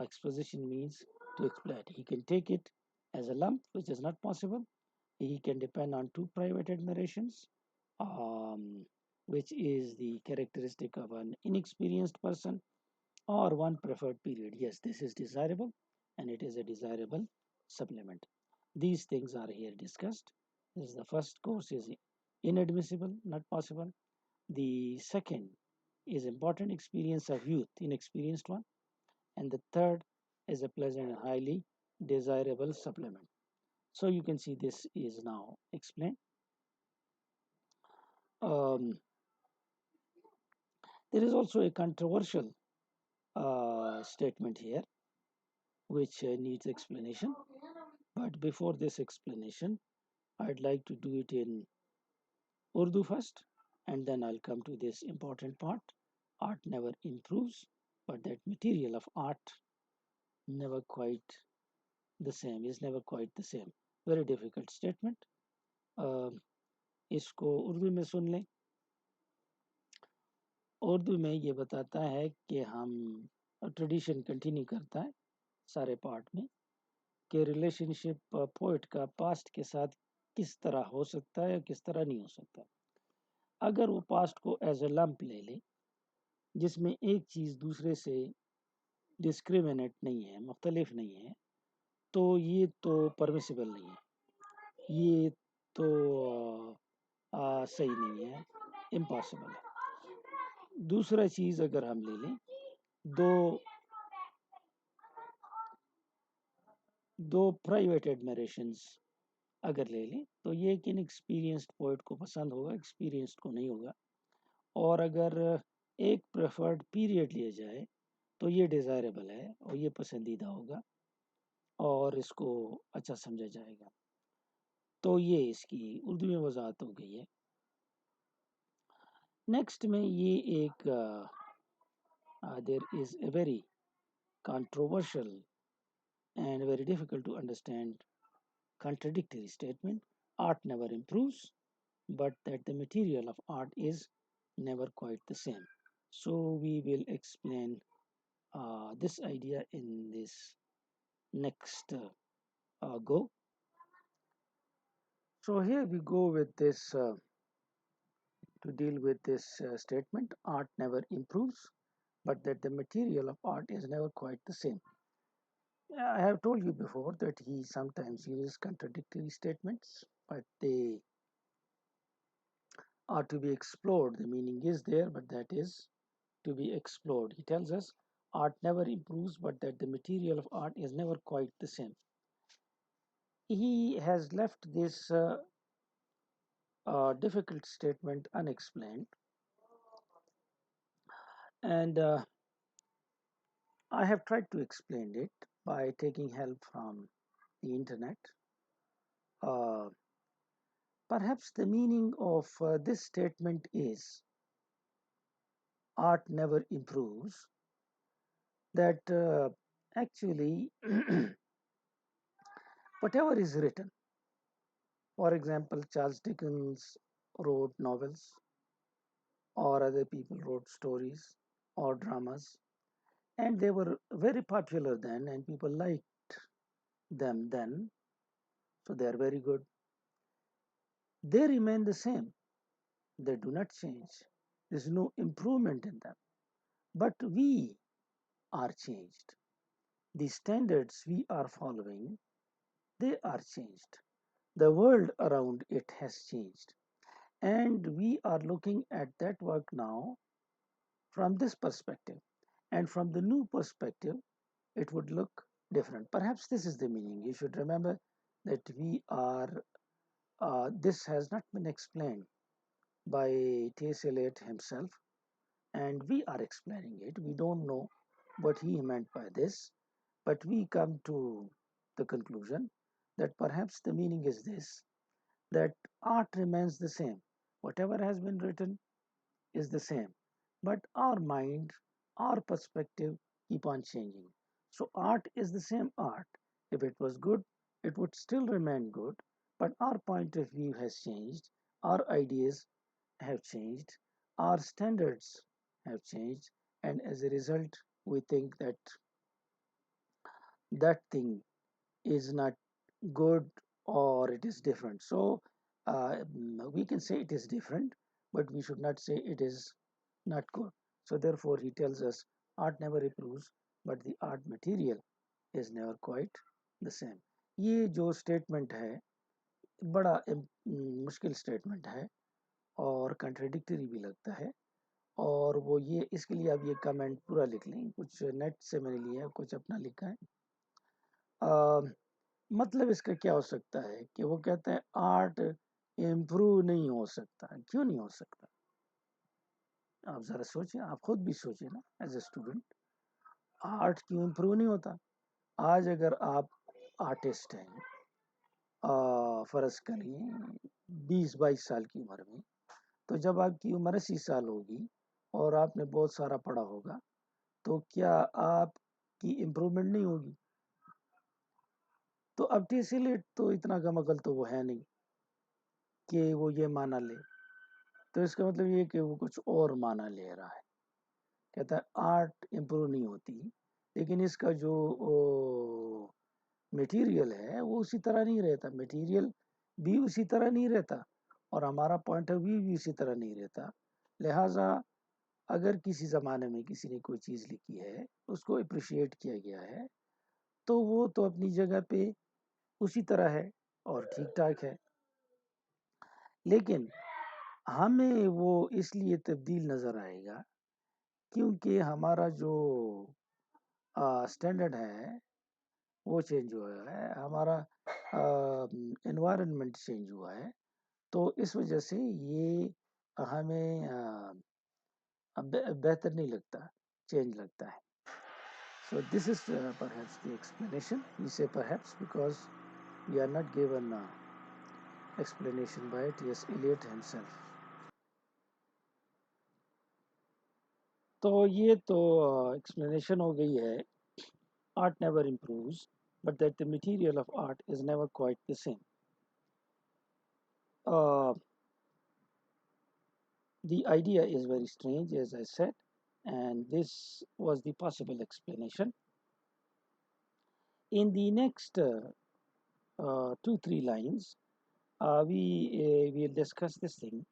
[SPEAKER 1] Exposition means to exploit. He can take it as a lump, which is not possible. He can depend on two private admirations, which is the characteristic of an inexperienced person. or one preferred period. Yes, this is desirable and it is a desirable supplement. These things are here discussed. This is the first course is inadmissible, not possible. The second is important experience of youth, inexperienced one. And the third is a pleasant and highly desirable supplement. So you can see this is now explained. Um, there is also a controversial statement here which needs explanation. But before this explanation, I'd like to do it in Urdu first, and then I'll come to this important part. Art never improves, but that material of art never quite the same, is never quite the same. Very difficult statement. इसको उर्दू में सुन लें. उर्दू में ये बताता है कि हम tradition continue करता है सारे पार्ट में कि रिलेशनशिप पोइट का पास्ट के साथ किस तरह हो सकता है या किस तरह नहीं हो सकता. अगर वो पास्ट को एज ए लंप ले ले जिसमें एक चीज़ दूसरे से डिस्क्रिमिनेट नहीं है, मुख्तलिफ नहीं है, तो ये तो परमिसिबल नहीं है, ये तो सही नहीं है, इम्पॉसिबल है. दूसरा चीज़ अगर हम ले लें, दो दो प्राइवेट एडमरेशंस अगर ले लें तो ये एक इनएक्सपीरियंस्ड पोइट को पसंद होगा, एक्सपीरियंस्ड को नहीं होगा. और अगर एक प्रेफर्ड पीरियड लिया जाए तो ये डिज़ायरेबल है और ये पसंदीदा होगा और इसको अच्छा समझा जाएगा. तो ये इसकी उर्दू में वजाहत हो गई है. नेक्स्ट में ये एक there is a very controversial and very difficult to understand contradictory statement. Art never improves, but that the material of art is never quite the same. So we will explain this idea in this next go. So here we go with this to deal with this statement. Art never improves, but that the material of art is never quite the same. I have told you before that he sometimes uses contradictory statements, but they are to be explored. The meaning is there, but that is to be explored. He tells us art never improves, but that the material of art is never quite the same. He has left this difficult statement unexplained, and I have tried to explain it by taking help from the internet. Uh, Perhaps the meaning of this statement is art never improves, that actually whatever is written, for example, Charles Dickens wrote novels, or other people wrote stories or dramas, and they were very popular then, and people liked them then, so they are very good. They remain the same, they do not change. There's no improvement in them. But we are changed. The standards we are following, they are changed. The world around it has changed. And we are looking at that work now from this perspective. And from the new perspective, it would look different. Perhaps this is the meaning. You should remember that this has not been explained by T.S. Eliot himself, and we are explaining it. We don't know what he meant by this, but we come to the conclusion that perhaps the meaning is this, that art remains the same. Whatever has been written is the same, but our mind, our perspective keep on changing. So art is the same art. If it was good, it would still remain good, but our point of view has changed, our ideas have changed, our standards have changed, and as a result, we think that that thing is not good or it is different. So we can say it is different, but we should not say it is not good. So therefore, he tells us Art never improves, but the art material is never quite the same. یہ جو statement ہے بڑا مشکل statement ہے اور کنٹریڈکٹری بھی لگتا ہے، اور وہ یہ اس کے لیے اب یہ کمنٹ پورا لکھ لیں، کچھ نیٹ سے میں نے لیا ہے، کچھ اپنا لکھا ہے۔ مطلب اس کا کیا ہو سکتا ہے کہ وہ کہتے ہیں آرٹ امپروو نہیں ہو سکتا۔ کیوں نہیں ہو سکتا؟ آپ ذرا سوچیں، آپ خود بھی سوچیں نا ایز اے اسٹوڈنٹ، آرٹ کیوں امپروو نہیں ہوتا؟ آج اگر آپ آرٹسٹ ہیں، فرض کریں 20-22 سال کی عمر میں، تو جب آپ کی عمر 80 سال ہوگی اور آپ نے بہت سارا پڑھا ہوگا، تو کیا آپ کی امپروومنٹ نہیں ہوگی؟ تو اب ٹیسیلیٹ تو اتنا کم عقل تو وہ ہے نہیں کہ وہ یہ مانا لے، تو اس کا مطلب یہ کہ وہ کچھ اور مانا لے رہا ہے۔ کہتا ہے آرٹ امپروو نہیں ہوتی، لیکن اس کا جو میٹیریل ہے وہ اسی طرح نہیں رہتا، میٹیریل بھی اسی طرح نہیں رہتا، اور ہمارا پوائنٹ آف ویو بھی اسی طرح نہیں رہتا۔ لہٰذا اگر کسی زمانے میں کسی نے کوئی چیز لکھی ہے، اس کو اپریشیٹ کیا گیا ہے، تو وہ تو اپنی جگہ پہ اسی طرح ہے اور ٹھیک ٹھاک ہے، لیکن ہمیں وہ اس لیے تبدیل نظر آئے گا کیونکہ ہمارا جو اسٹینڈرڈ ہے وہ چینج ہوا ہے، ہمارا انوائرمنٹ چینج ہوا ہے، تو اس وجہ سے یہ ہمیں بہتر نہیں لگتا، چینج لگتا ہے۔ So this is perhaps the explanation. We say perhaps because we are not given explanation by T.S. Eliot himself. تو یہ تو ایکسپلینیشن ہو گئی ہے، art never improves but that the material of art is never quite the same. The idea is very strange, as I said, and this was the possible explanation. In the next 2-3 lines, we will discuss this thing.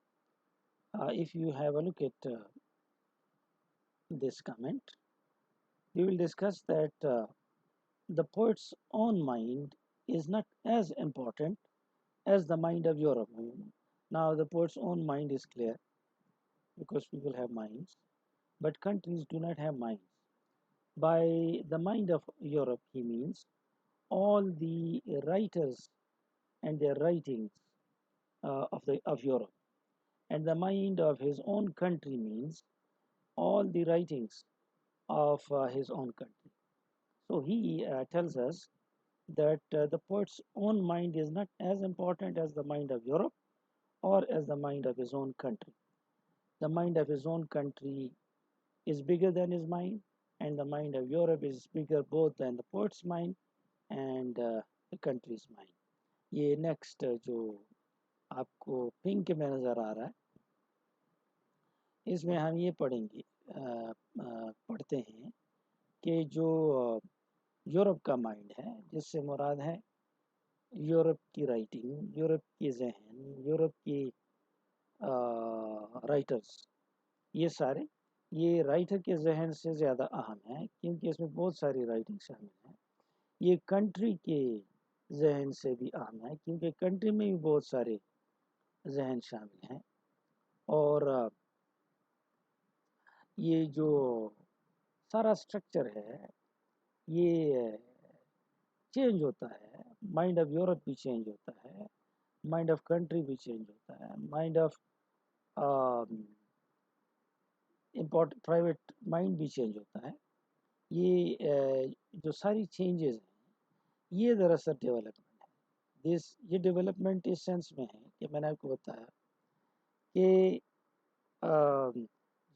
[SPEAKER 1] If you have a look at this comment, we will discuss that the poet's own mind is not as important as the mind of Europe. Now, the poet's own mind is clear because people have minds, but countries do not have minds. By the mind of Europe, he means all the writers and their writings of Europe. And the mind of his own country means all the writings of his own country. So he tells us that the poet's own mind is not as important as the mind of Europe or as the mind of his own country. The mind of his own country is bigger than his mind, and the mind of Europe is bigger both than the poet's mind and the country's mind. یہ next جو آپ کو pink میں نظر آ رہا ہے، اس میں ہم یہ پڑھیں گے، پڑھتے ہیں کہ جو یورپ کا مائنڈ ہے، جس سے مراد ہے یورپ کی رائٹنگ، یورپ کی ذہن، یورپ کی رائٹرز، یہ سارے یہ رائٹر کے ذہن سے زیادہ اہم ہے کیونکہ اس میں بہت ساری رائٹنگ شامل ہیں۔ یہ کنٹری کے ذہن سے بھی اہم ہے کیونکہ کنٹری میں بھی بہت سارے ذہن شامل ہیں، اور یہ جو سارا سٹرکچر ہے یہ چینج ہوتا ہے، مائنڈ آف یورپ بھی چینج ہوتا ہے، مائنڈ آف کنٹری بھی چینج ہوتا ہے، مائنڈ آف پرائیویٹ مائنڈ بھی چینج ہوتا ہے۔ یہ جو ساری چینجز ہیں یہ دراصل ڈیولپمنٹ ہے۔ یہ ڈیولپمنٹ اس سینس میں ہے کہ میں نے آپ کو بتایا کہ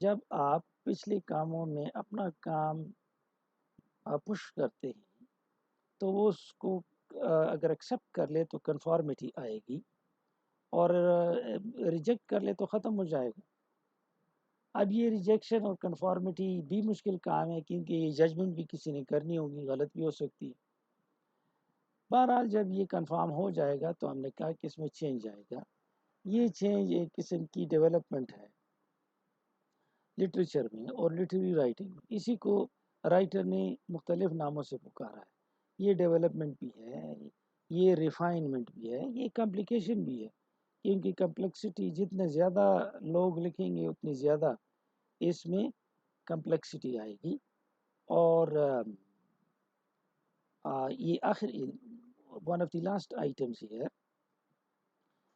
[SPEAKER 1] جب آپ پچھلے کاموں میں اپنا کام پش کرتے ہیں تو وہ اس کو اگر ایکسیپٹ کر لے تو کنفارمیٹی آئے گی، اور ریجیکٹ کر لے تو ختم ہو جائے گا۔ اب یہ ریجیکشن اور کنفارمیٹی بھی مشکل کام ہے کیونکہ یہ ججمنٹ بھی کسی نے کرنی ہوگی، غلط بھی ہو سکتی ہے۔ بہرحال جب یہ کنفارم ہو جائے گا تو ہم نے کہا کہ اس میں چینج آئے گا۔ یہ چینج ایک قسم کی ڈیولپمنٹ ہے، لٹریچر میں اور لٹریری رائٹنگ میں اسی کو رائٹر نے مختلف ناموں سے پکارا ہے. یہ ڈیولپمنٹ بھی ہے، یہ ریفائنمنٹ بھی ہے، یہ کمپلیکیشن بھی ہے، کیونکہ کمپلیکسٹی جتنے زیادہ لوگ لکھیں گے اتنی زیادہ اس میں کمپلیکسٹی آئے گی. اور یہ آخر one of the last items here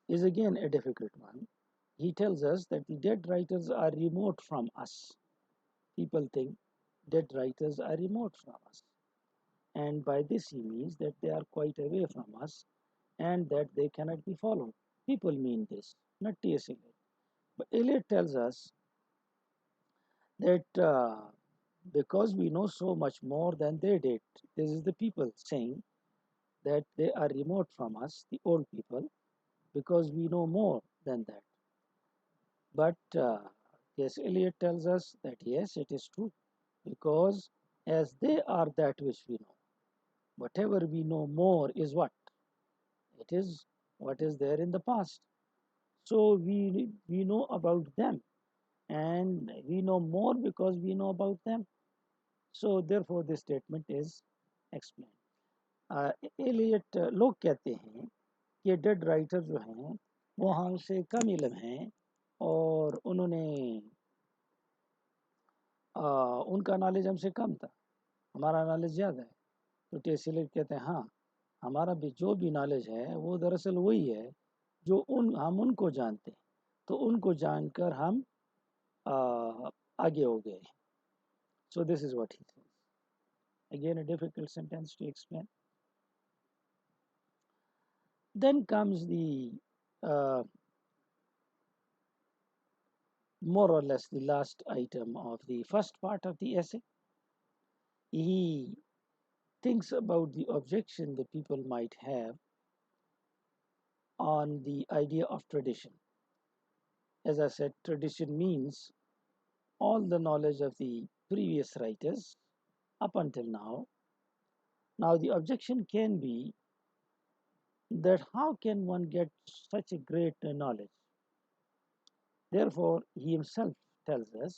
[SPEAKER 1] is again a difficult one. He tells us that the dead writers are remote from us. People think dead writers are remote from us. And by this he means that they are quite away from us and that they cannot be followed. People mean this, not T.S. Eliot. But Eliot tells us that because we know so much more than they did, this is the people saying that they are remote from us, the old people, because we know more than that. But yes, Eliot tells us that yes, it is true, because as they are that which we know, whatever we know more is what? It is what is there in the past. So we know about them, and we know more because we know about them. So therefore this statement is explained. Elite لوگ کہتے ہیں کہ dead writer جو ہیں وہ ہم سے کم علم ہیں اور انہوں نے ان کا نالج ہم سے کم تھا، ہمارا نالج زیادہ ہے. تو ٹیس ایلیٹ کہتے ہیں ہاں، ہمارا بھی جو بھی نالج ہے وہ دراصل وہی ہے جو ہم ان کو جانتے ہیں، تو ان کو جان کر ہم آگے ہو گئے. So this is what he says. Again a difficult sentence to explain. Then comes the more or less the last item of the first part of the essay. He thinks about the objection the people might have on the idea of tradition. As I said, tradition means all the knowledge of the previous writers up until now. Now the objection can be that how can one get such a great knowledge? Therefore, he himself tells us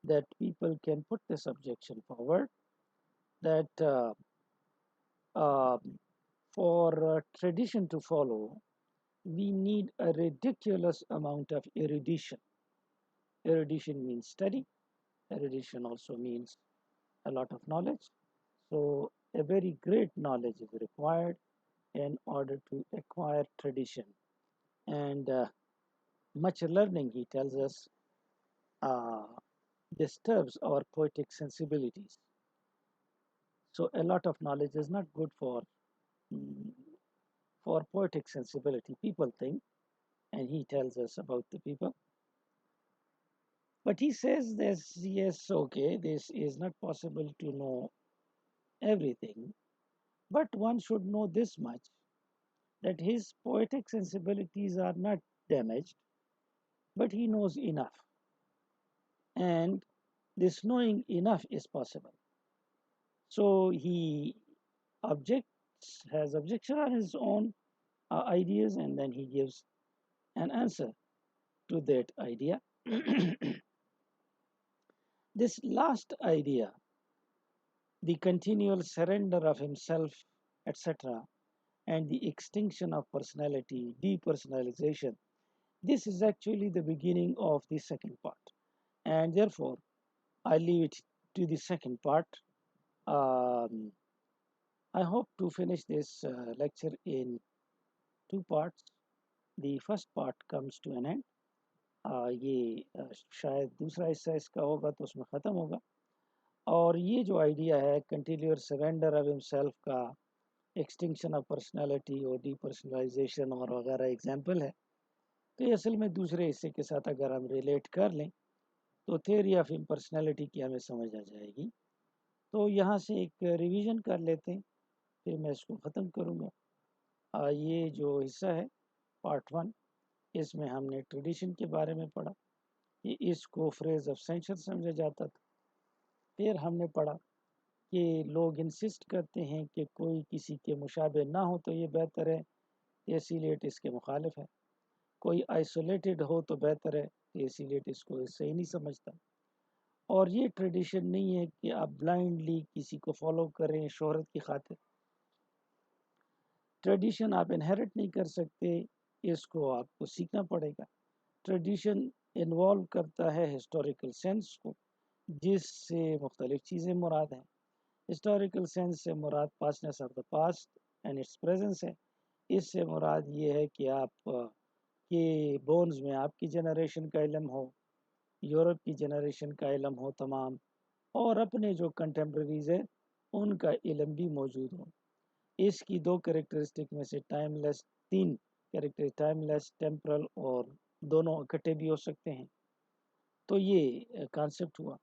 [SPEAKER 1] that people can put this objection forward, that for tradition to follow, we need a ridiculous amount of erudition. Erudition means study. Erudition also means a lot of knowledge. So a very great knowledge is required in order to acquire tradition. And much learning, he tells us, disturbs our poetic sensibilities. So a lot of knowledge is not good for poetic sensibility. People think, and he tells us about the people. But he says this, yes, okay, this is not possible to know everything, but one should know this much, that his poetic sensibilities are not damaged, but he knows enough. And this knowing enough is possible. So he has objection on his own ideas, and then he gives an answer to that idea. This last idea, the continual surrender of himself, etc., and the extinction of personality, depersonalization, this is actually the beginning of the second part. And therefore, I leave it to the second part. I hope to finish this lecture in two parts. The first part comes to an end. یہ شاید دوسرا حصہ اس کا ہوگا تو اس میں ختم ہوگا. اور یہ جو آئیڈیا ہے کنٹینیور سرینڈر آف ہمسیلف کا، ایکسٹنکشن آف پرسنالٹی اور ڈی پرسنلائزیشن اور وغیرہ ایگزامپل ہے. تو یہ اصل میں دوسرے حصے کے ساتھ اگر ہم ریلیٹ کر لیں تو تھیوری آف امپرسنالٹی کی ہمیں سمجھ آ جائے گی. تو یہاں سے ایک ریویژن کر لیتے ہیں، پھر میں اس کو ختم کروں گا. یہ جو حصہ ہے پارٹ 1، اس میں ہم نے ٹریڈیشن کے بارے میں پڑھا کہ اس کو فریز آف سینچر سمجھا جاتا تھا. پھر ہم نے پڑھا کہ لوگ انسسٹ کرتے ہیں کہ کوئی کسی کے مشابہ نہ ہو تو یہ بہتر ہے، ٹیس ایلیٹ اس کے مخالف ہے. کوئی آئسولیٹڈ ہو تو بہتر ہے، سکتے، اسی لیے اس کو صحیح نہیں سمجھتا. اور یہ ٹریڈیشن نہیں ہے کہ آپ بلائنڈلی کسی کو فالو کریں شہرت کی خاطر. ٹریڈیشن آپ انہیرٹ نہیں کر سکتے، اس کو آپ کو سیکھنا پڑے گا. ٹریڈیشن انوالو کرتا ہے ہسٹوریکل سینس کو، جس سے مختلف چیزیں مراد ہیں. ہسٹوریکل سینس سے مراد pastness of the past and its presence ہے. اس سے مراد یہ ہے کہ آپ کے بونز میں آپ کی جنریشن کا علم ہو، یورپ کی جنریشن کا علم ہو تمام، اور اپنے جو کنٹمپریریز ہیں ان کا علم بھی موجود ہو. اس کی دو کریکٹرسٹک میں سے ٹائم لیس، تین کریکٹر ٹائم لیس، ٹیمپرل اور دونوں اکٹھے بھی ہو سکتے ہیں. تو یہ کانسیپٹ ہوا.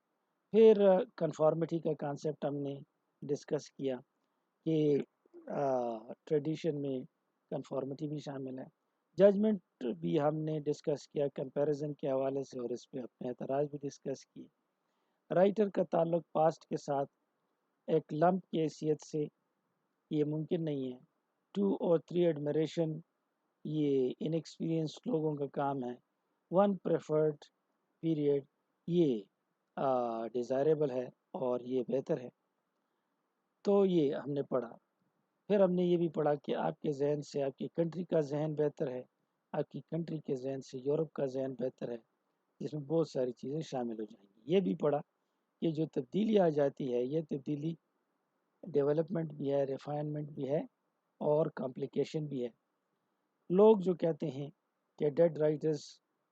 [SPEAKER 1] پھر کنفارمیٹی کا کانسیپٹ ہم نے ڈسکس کیا کہ ٹریڈیشن میں کنفارمیٹی بھی شامل ہے. ججمنٹ بھی ہم نے ڈسکس کیا کمپیریزن کے حوالے سے، اور اس پہ اپنے اعتراض بھی ڈسکس کیے. رائٹر کا تعلق پاسٹ کے ساتھ ایک لمپ کی حیثیت سے یہ ممکن نہیں ہے. 2 اور 3 ایڈمریشن یہ انیکسپیرینس لوگوں کا کام ہے. 1 پریفرڈ پیریڈ یہ ڈیزائریبل ہے اور یہ بہتر ہے. تو یہ ہم نے پڑھا. پھر ہم نے یہ بھی پڑھا کہ آپ کے ذہن سے آپ کی کنٹری کا ذہن بہتر ہے، آپ کی کنٹری کے ذہن سے یورپ کا ذہن بہتر ہے، جس میں بہت ساری چیزیں شامل ہو جائیں گی. یہ بھی پڑھا کہ جو تبدیلی آ جاتی ہے یہ تبدیلی ڈیولپمنٹ بھی ہے، ریفائنمنٹ بھی ہے اور کمپلیکیشن بھی ہے. لوگ جو کہتے ہیں کہ ڈیڈ رائٹرز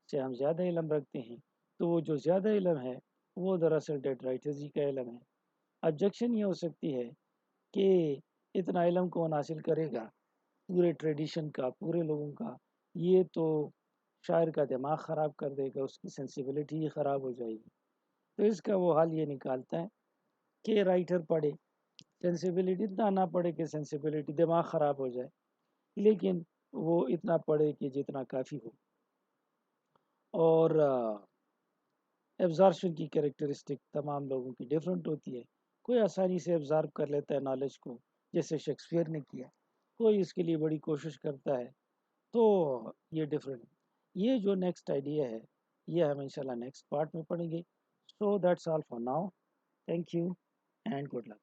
[SPEAKER 1] سے ہم زیادہ علم رکھتے ہیں، تو وہ جو زیادہ علم ہے وہ دراصل ڈیڈ رائٹرز ہی کا علم ہے. آبجیکشن یہ ہو سکتی ہے کہ اتنا علم کون حاصل کرے گا پورے ٹریڈیشن کا، پورے لوگوں کا؟ یہ تو شاعر کا دماغ خراب کر دے گا، اس کی سینسیبلٹی ہی خراب ہو جائے گی. تو اس کا وہ حل یہ نکالتا ہے کہ رائٹر پڑھے، سینسیبلٹی اتنا نہ پڑھے کہ سینسیبلٹی دماغ خراب ہو جائے، لیکن وہ اتنا پڑھے کہ جتنا کافی ہو. اور ایبزارپشن کی کریکٹرسٹک تمام لوگوں کی ڈیفرنٹ ہوتی ہے. کوئی آسانی سے ایبزارب کر لیتا ہے نالج کو، جیسے شیکسپیئر نے کیا، کوئی اس کے لیے بڑی کوشش کرتا ہے. تو یہ ڈفرینٹ. یہ جو نیکسٹ آئیڈیا ہے یہ ہم انشاءاللہ نیکسٹ پارٹ میں پڑھیں گے. So that's all for now. Thank you and good luck.